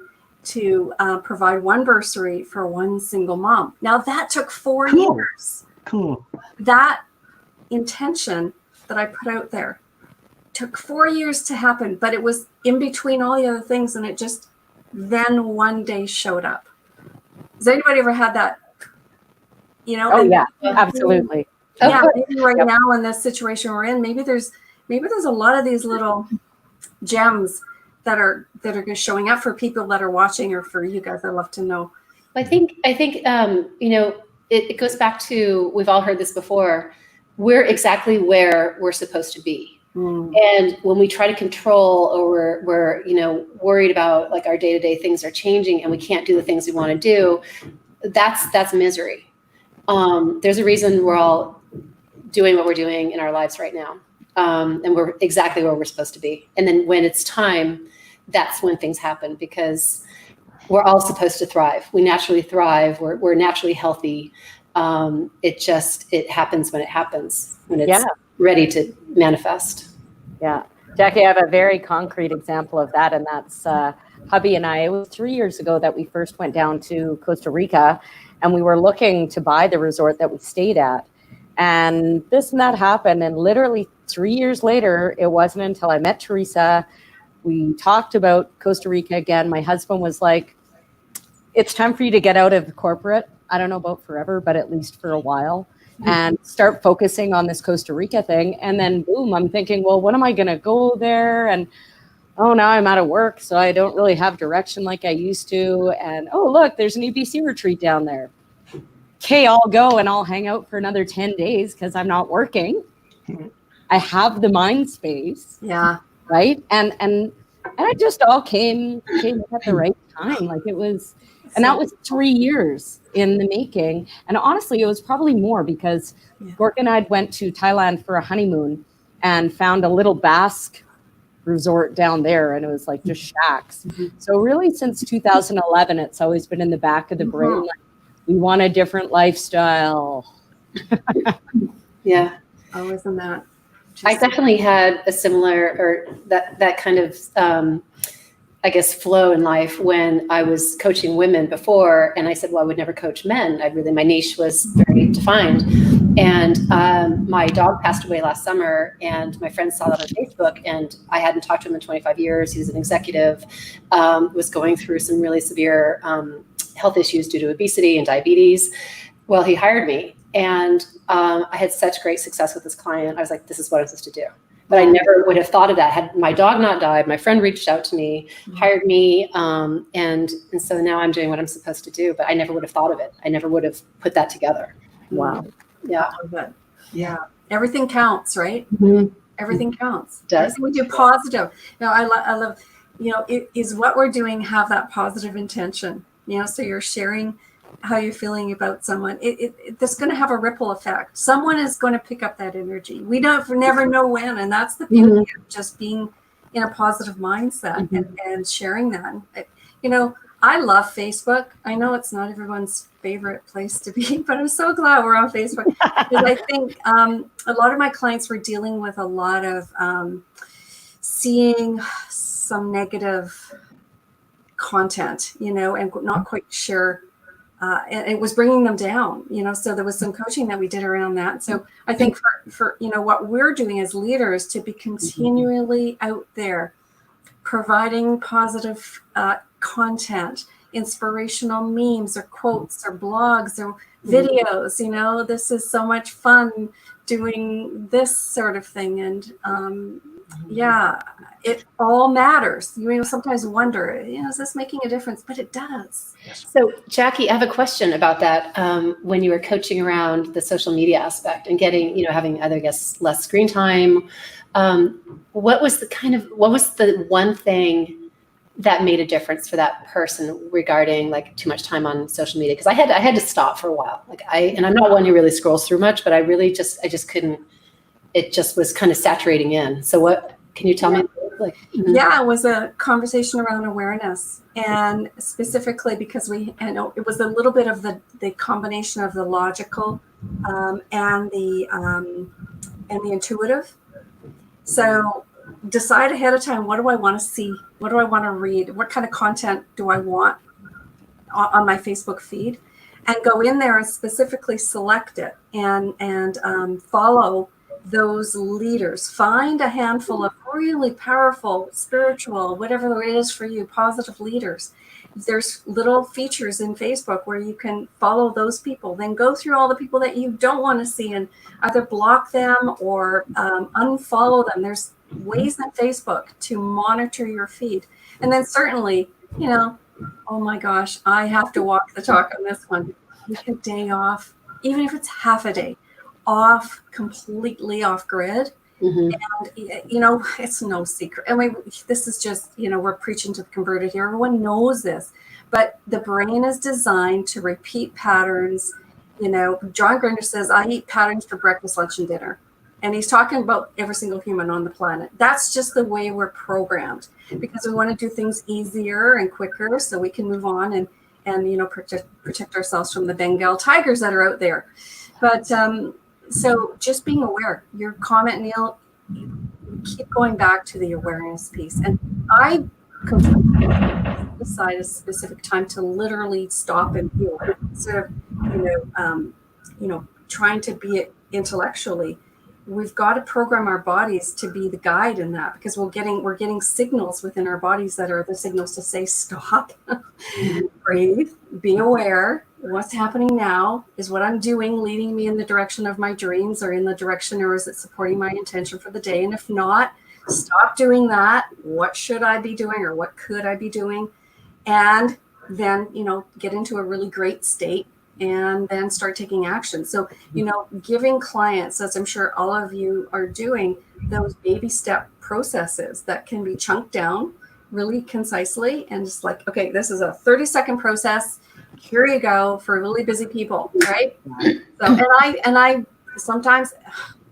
to provide one bursary for one single mom. Now that took 4 years. Cool. That intention that I put out there took 4 years to happen, but it was in between all the other things, and it just then one day showed up. Has anybody ever had that? Oh, yeah, absolutely. Yeah, maybe right now in this situation we're in, maybe there's a lot of these little gems that are showing up for people that are watching, or for you guys. I'd love to know. I think it goes back to, we've all heard this before. We're exactly where we're supposed to be. And when we try to control, or we're worried about like our day-to-day things are changing and we can't do the things we want to do, that's misery. There's a reason we're all doing what we're doing in our lives right now. And we're exactly where we're supposed to be. And then when it's time, that's when things happen, because we're all supposed to thrive. We naturally thrive. We're naturally healthy. It happens when it happens, when it's ready to manifest. Yeah. Jackie, I have a very concrete example of that. And that's hubby and I. It was 3 years ago that we first went down to Costa Rica, and we were looking to buy the resort that we stayed at. And this and that happened. And literally 3 years later, it wasn't until I met Teresa, we talked about Costa Rica again. My husband was like, it's time for you to get out of corporate. I don't know about forever, but at least for a while, and start focusing on this Costa Rica thing. And then boom, I'm thinking, well, when am I going to go there? And oh, now I'm out of work, so I don't really have direction like I used to. And oh, look, there's an EBC retreat down there. Okay, I'll go and I'll hang out for another 10 days because I'm not working. I have the mind space. Yeah. Right. And it just all came at the right time. Like it was, and that was 3 years in the making. And honestly, it was probably more, because Gork and I went to Thailand for a honeymoon and found a little Basque resort down there, and it was like just shacks. So really since 2011, it's always been in the back of the brain. Like, we want a different lifestyle. Yeah. Always in that. I definitely had a similar, or that kind of, I guess, flow in life when I was coaching women before. And I said, well, I would never coach men. My niche was very defined. And my dog passed away last summer, and my friend saw that on Facebook, and I hadn't talked to him in 25 years. He was an executive, was going through some really severe health issues due to obesity and diabetes. Well, he hired me, and I had such great success with this client. I was like, this is what I'm supposed to do. But I never would have thought of that had my dog not died. My friend reached out to me, hired me, and so now I'm doing what I'm supposed to do. But I never would have thought of it. I never would have put that together. Wow. Yeah. Yeah. Everything counts, right? Everything counts. Does. Everything we do positive. Now, I love, is what we're doing have that positive intention? So you're sharing how you're feeling about someone. That's going to have a ripple effect. Someone is going to pick up that energy. We never know when, and that's the beauty of just being in a positive mindset and sharing that. I love Facebook. I know it's not everyone's favorite place to be, but I'm so glad we're on Facebook, because I think a lot of my clients were dealing with a lot of seeing some negative content, and not quite sure and it was bringing them down, so there was some coaching that we did around that. So I think for what we're doing as leaders, to be continually out there providing positive content, inspirational memes or quotes or blogs or videos, this is so much fun doing this sort of thing. And it all matters. You sometimes wonder, is this making a difference? But it does. So Jackie, I have a question about that. When you were coaching around the social media aspect and getting, having other guests less screen time, what was the one thing that made a difference for that person regarding like too much time on social media? Because I had to stop for a while. And I'm not one who really scrolls through much, but I just couldn't. It just was kind of saturating in. So what can you tell me? It was a conversation around awareness, and specifically because it was a little bit of the combination of the logical and the intuitive. So decide ahead of time, what do I want to see? What do I want to read? What kind of content do I want on my Facebook feed? And go in there and specifically select it and follow those leaders. Find a handful of really powerful, spiritual, whatever it is for you, positive leaders. There's little features in Facebook where you can follow those people. Then go through all the people that you don't want to see and either block them or unfollow them. There's ways in Facebook to monitor your feed. And then certainly, oh my gosh, I have to walk the talk on this one. Take a day off, even if it's half a day off, completely off grid. And it's no secret. I mean, this is just, we're preaching to the converted here. Everyone knows this, but the brain is designed to repeat patterns. John Grinder says, I eat patterns for breakfast, lunch, and dinner. And he's talking about every single human on the planet. That's just the way we're programmed, because we want to do things easier and quicker so we can move on and protect ourselves from the Bengal tigers that are out there. But so just being aware. Your comment, Neil, keep going back to the awareness piece. And I completely decide a specific time to literally stop and feel, instead of trying to be it intellectually. We've got to program our bodies to be the guide in that, because we're getting signals within our bodies that are the signals to say stop, breathe, be aware. What's happening now? Is what I'm doing leading me in the direction of my dreams, or in the direction, or is it supporting my intention for the day? And if not, stop doing that. What should I be doing, or what could I be doing? And then, get into a really great state and then start taking action. So, giving clients, as I'm sure all of you are doing, those baby step processes that can be chunked down really concisely and just like, okay, this is a 30-second process. Here you go for really busy people, right? So, and I sometimes,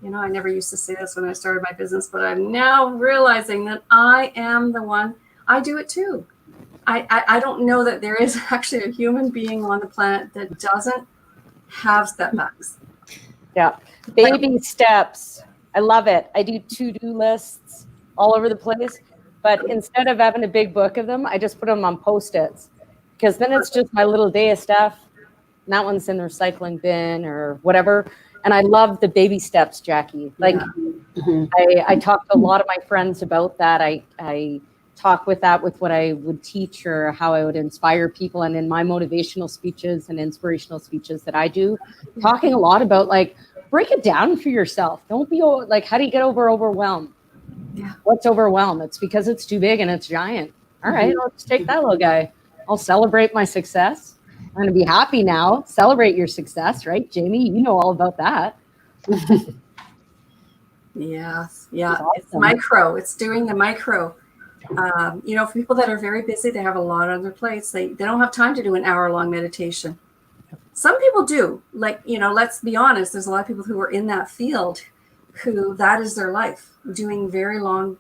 I never used to say this when I started my business, but I'm now realizing that I am the one. I do it too. I don't know that there is actually a human being on the planet that doesn't have setbacks. Yeah, baby steps. I love it. I do to-do lists all over the place, but instead of having a big book of them, I just put them on Post-its, because then it's just my little day of stuff. And that one's in the recycling bin or whatever. And I love the baby steps, Jackie. Like, I talk to a lot of my friends about that. I talk with what I would teach or how I would inspire people. And in my motivational speeches and inspirational speeches that I do, talking a lot about like, break it down for yourself. Don't be like, how do you get overwhelmed? Yeah. What's overwhelmed? It's because it's too big and it's giant. All right, let's take that little guy. I'll celebrate my success. I'm going to be happy now. Celebrate your success, right, Jamie? You know all about that. Yeah. Awesome. It's micro. It's doing the micro. For people that are very busy, they have a lot on their plates. They don't have time to do an hour-long meditation. Some people do. Like, let's be honest, there's a lot of people who are in that field who that is their life, doing very long,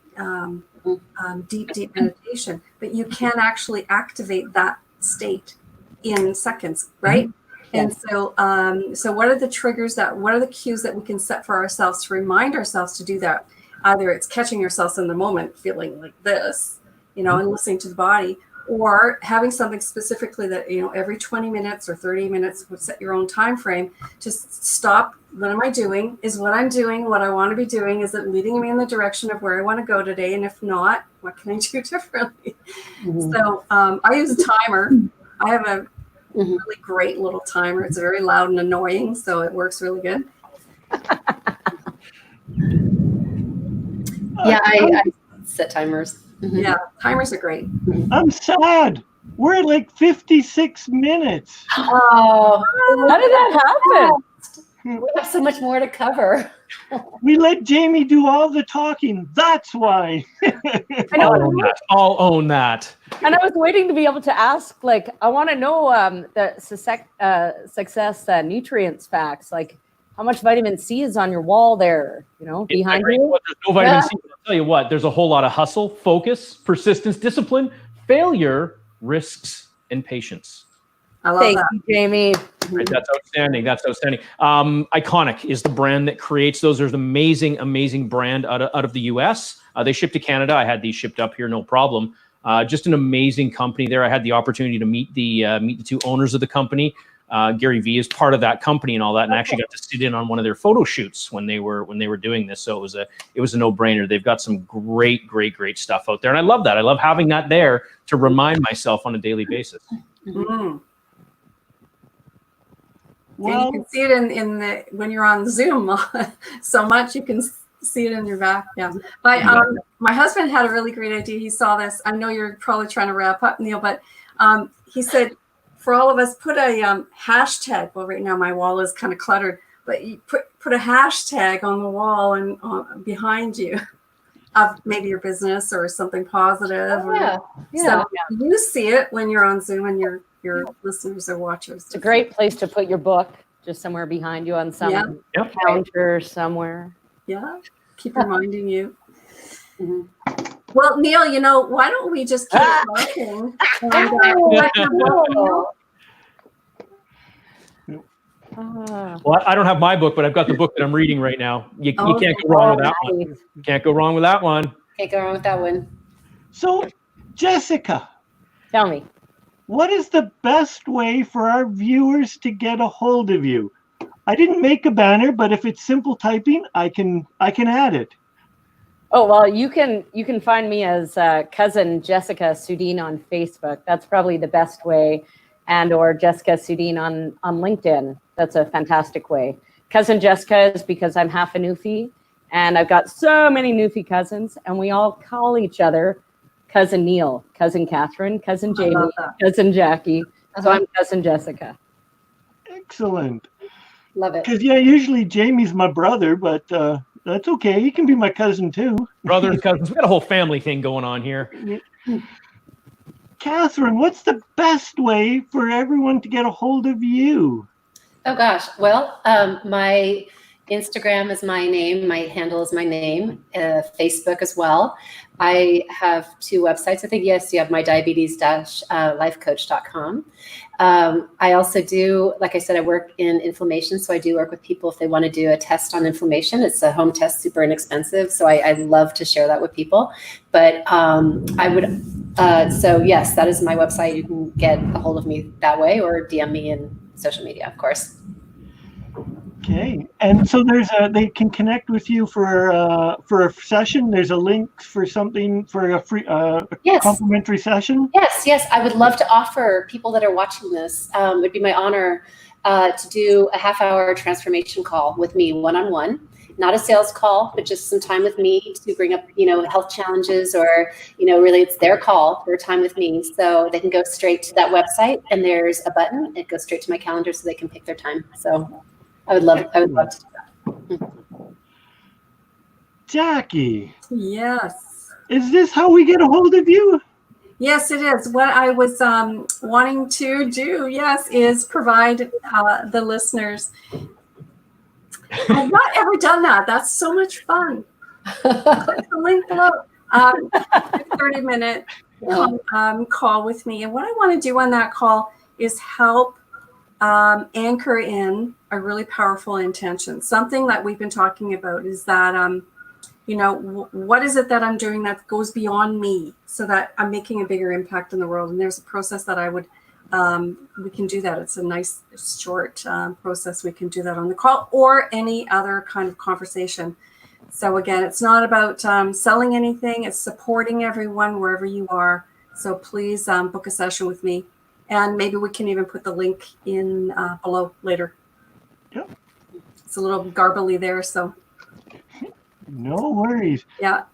deep meditation. But you can actually activate that state in seconds, right? And so what are the triggers what are the cues that we can set for ourselves to remind ourselves to do that? Either it's catching yourself in the moment, feeling like this, and listening to the body, or having something specifically that, every 20 minutes or 30 minutes would set your own time frame to stop. What am I doing? Is what I'm doing what I want to be doing? Is it leading me in the direction of where I want to go today? And if not, what can I do differently? So I use a timer. I have a really great little timer. It's very loud and annoying, so it works really good. Yeah, I set timers. Yeah, timers are great. I'm sad. We're at like 56 minutes. Oh, How did that happen? we have so much more to cover. We let Jamie do all the talking. That's why. I'll own that. And I was waiting to be able to ask, like, I want to know the success nutrients facts, like how much vitamin C is on your wall there, behind you. There's no vitamin C, but I'll tell you what, there's a whole lot of hustle, focus, persistence, discipline, failure, risks, and patience. I love Thank that. you, Jamie. Right, that's outstanding. Iconic is the brand that creates those. There's an amazing brand out of the US. They ship to Canada. I had these shipped up here, no problem. Just an amazing company there. I had the opportunity to meet the two owners of the company. Gary Vee is part of that company and all that, and I actually got to sit in on one of their photo shoots when they were doing this. So it was a no-brainer. They've got some great stuff out there, and I love that. I love having that there to remind myself on a daily basis. Well, and you can see it in the when you're on Zoom so much you can see it in your back. Yeah. My husband had a really great idea. He saw this. I know you're probably trying to wrap up, Neil, but he said for all of us, put a hashtag. Well, right now my wall is kind of cluttered, but you put a hashtag on the wall and behind you of maybe your business or something positive. So you see it when you're on Zoom and your listeners or watchers. It's a great place to put your book, just somewhere behind you on some counter somewhere. Yeah, keep reminding you. Well, Neil, why don't we just keep talking? Well, I don't have my book, but I've got the book that I'm reading right now. You can't go wrong with that one. Can't go wrong with that one. Can't go wrong with that one. so, Jessica, Tell me. what is the best way for our viewers to get a hold of you? I didn't make a banner, but if it's simple typing, I can add it. Oh, well, you can find me as cousin Jessica Sooden on Facebook. That's probably the best way, and or Jessica Sooden on LinkedIn. That's a fantastic way. Cousin Jessica is because I'm half a Newfie, and I've got so many Newfie cousins, and we all call each other Cousin Neil, Cousin Catherine, Cousin Jamie, Cousin Jackie. So I'm Cousin Jessica. Excellent. Love it. Because usually Jamie's my brother, but that's okay. He can be my cousin too. Brothers, cousins, we got a whole family thing going on here. Catherine, what's the best way for everyone to get a hold of you? Oh gosh. Well, my Instagram is my name. My handle is my name. Facebook as well. I have 2 websites. I think, yes, you have my diabetes-lifecoach.com. I also do, like I said, I work in inflammation. So I do work with people if they want to do a test on inflammation. It's a home test, super inexpensive. So I love to share that with people. But so yes, that is my website. You can get a hold of me that way or DM me in social media, of course. Okay, and so they can connect with you for a session. There's a link for something for a free complimentary session. Yes, I would love to offer people that are watching this. It would be my honor to do a half-hour transformation call with me, one-on-one. Not a sales call, but just some time with me to bring up, health challenges or, really it's their call, their time with me. So they can go straight to that website and there's a button. It goes straight to my calendar so they can pick their time. So I would love to do that. Jackie. Yes. Is this how we get a hold of you? Yes, it is. What I was wanting to do, is provide the listeners. I've not ever done that. That's so much fun. The link below. 30-minute call with me. And what I want to do on that call is help anchor in a really powerful intention. Something that we've been talking about is that what is it that I'm doing that goes beyond me so that I'm making a bigger impact in the world? And there's a process that I would, we can do that. It's a nice short process. We can do that on the call or any other kind of conversation. So again, it's not about selling anything. It's supporting everyone wherever you are. So please book a session with me. And maybe we can even put the link in below later. Yep. It's a little garbly there, so. No worries. Yeah.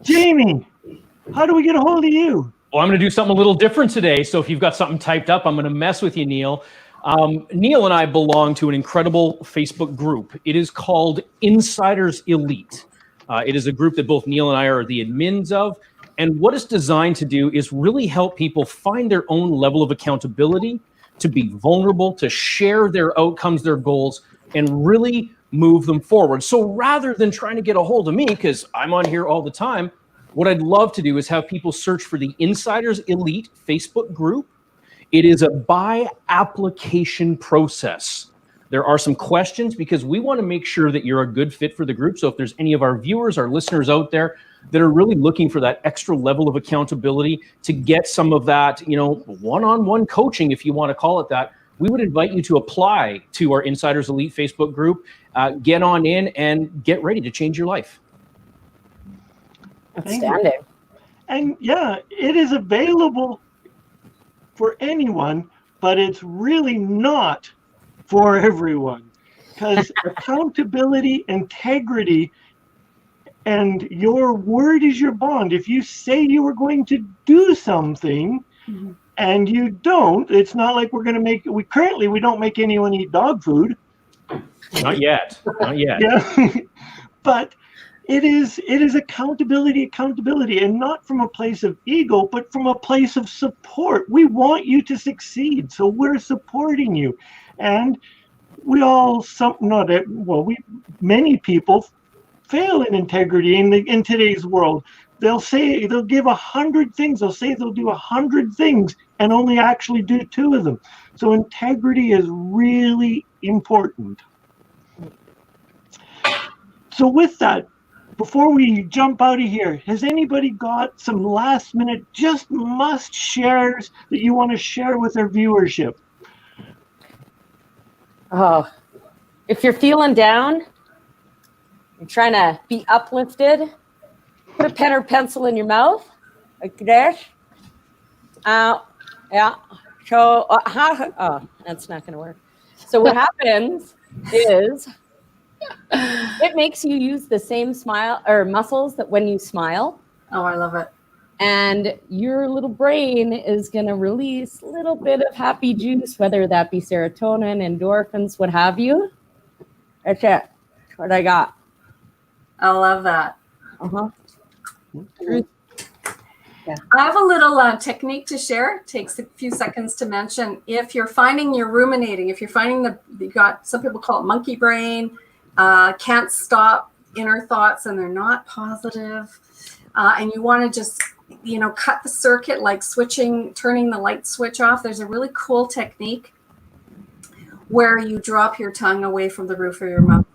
Jamie, how do we get a hold of you? Well, I'm going to do something a little different today. So if you've got something typed up, I'm going to mess with you, Neil. Neil and I belong to an incredible Facebook group. It is called Insiders Elite. It is a group that both Neil and I are the admins of. And what it's designed to do is really help people find their own level of accountability, to be vulnerable, to share their outcomes, their goals, and really move them forward. So rather than trying to get a hold of me, because I'm on here all the time, what I'd love to do is have people search for the Insiders Elite Facebook group. It is a by application process. There are some questions because we want to make sure that you're a good fit for the group. So if there's any of our viewers, our listeners out there that are really looking for that extra level of accountability to get some of that, one-on-one coaching, if you want to call it that, we would invite you to apply to our Insiders Elite Facebook group, get on in and get ready to change your life. Outstanding. And yeah, it is available for anyone, but it's really not for everyone, because accountability, integrity, and your word is your bond. If you say you are going to do something and you don't, it's not like we're going to we don't make anyone eat dog food. Not yet. Yeah. But it is accountability, and not from a place of ego, but from a place of support. We want you to succeed, so we're supporting you. And we all, many people fail in integrity in today's world. They'll give 100 things. They'll say they'll do 100 things and only actually do 2 of them. So integrity is really important. So with that, before we jump out of here, has anybody got some last minute, just must shares that you want to share with our viewership? Oh, if you're feeling down, you're trying to be uplifted, put a pen or pencil in your mouth, like this. Yeah. So, that's not going to work. So what happens is it makes you use the same smile or muscles that when you smile. Oh, I love it. And your little brain is going to release a little bit of happy juice, whether that be serotonin, endorphins, what have you. That's it. That's what I got. I love that. Uh-huh. Yeah. I have a little technique to share. It takes a few seconds to mention. If you're finding you're ruminating, if you're finding you got, some people call it monkey brain, can't stop inner thoughts and they're not positive, and you want to just, cut the circuit, like turning the light switch off. There's a really cool technique where you drop your tongue away from the roof of your mouth.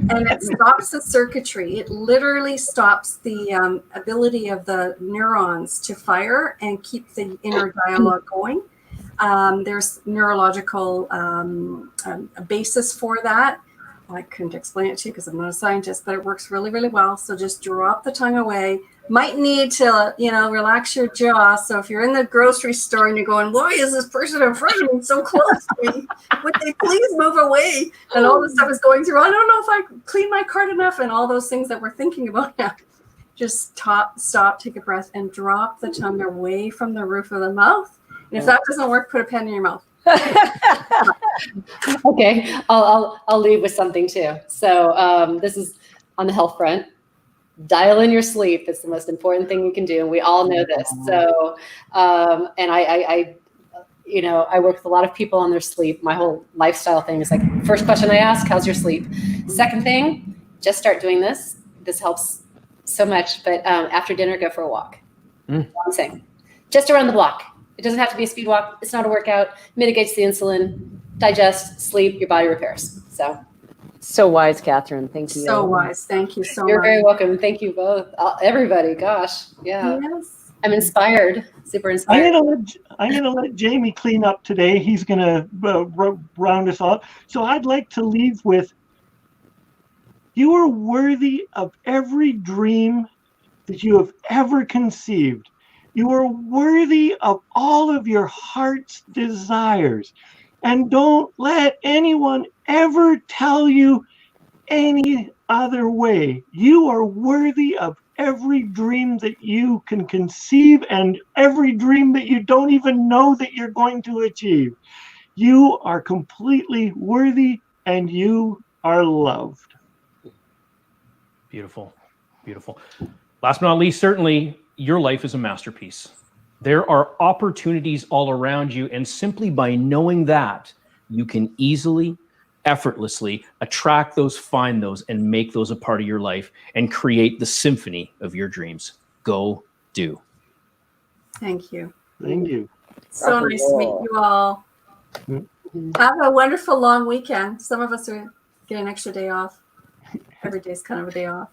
And it stops the circuitry. It literally stops the ability of the neurons to fire and keep the inner dialogue going. There's neurological a basis for that. I couldn't explain it to you because I'm not a scientist, but it works really, really well. So just drop the tongue away. Might need to, relax your jaw. So if you're in the grocery store and you're going, why is this person in front of me so close to me? Would they please move away? And all this stuff is going through. I don't know if I clean my cart enough and all those things that we're thinking about now. Just stop, take a breath, and drop the tongue away from the roof of the mouth. And if that doesn't work, put a pen in your mouth. Okay, I'll leave with something too. So this is on the health front. Dial in your sleep. It's the most important thing you can do, and we all know this. So, and I work with a lot of people on their sleep. My whole lifestyle thing is like, first question I ask, how's your sleep? Second thing, just start doing this. This helps so much. But after dinner, go for a walk. One thing, just around the block. It doesn't have to be a speed walk. It's not a workout. Mitigates the insulin, digest, sleep, your body repairs. So So wise, Catherine. Thank you. So wise. Thank you so You're much. very welcome. Thank you both. Everybody, gosh. Yeah. Yes. I'm inspired. Super I'm inspired. gonna let Jamie clean up today. He's gonna round us off. So I'd like to leave with: you are worthy of every dream that you have ever conceived. You are worthy of all of your heart's desires. And don't let anyone ever tell you any other way. You are worthy of every dream that you can conceive and every dream that you don't even know that you're going to achieve. You are completely worthy and you are loved. Beautiful. Beautiful. Last but not least, certainly, your life is a masterpiece. There are opportunities all around you, and simply by knowing that, you can easily, effortlessly attract those, find those, and make those a part of your life and create the symphony of your dreams. Go do. Thank you. Thank you. So nice to meet you all. Have a wonderful long weekend. Some of us are getting an extra day off. Every day's kind of a day off.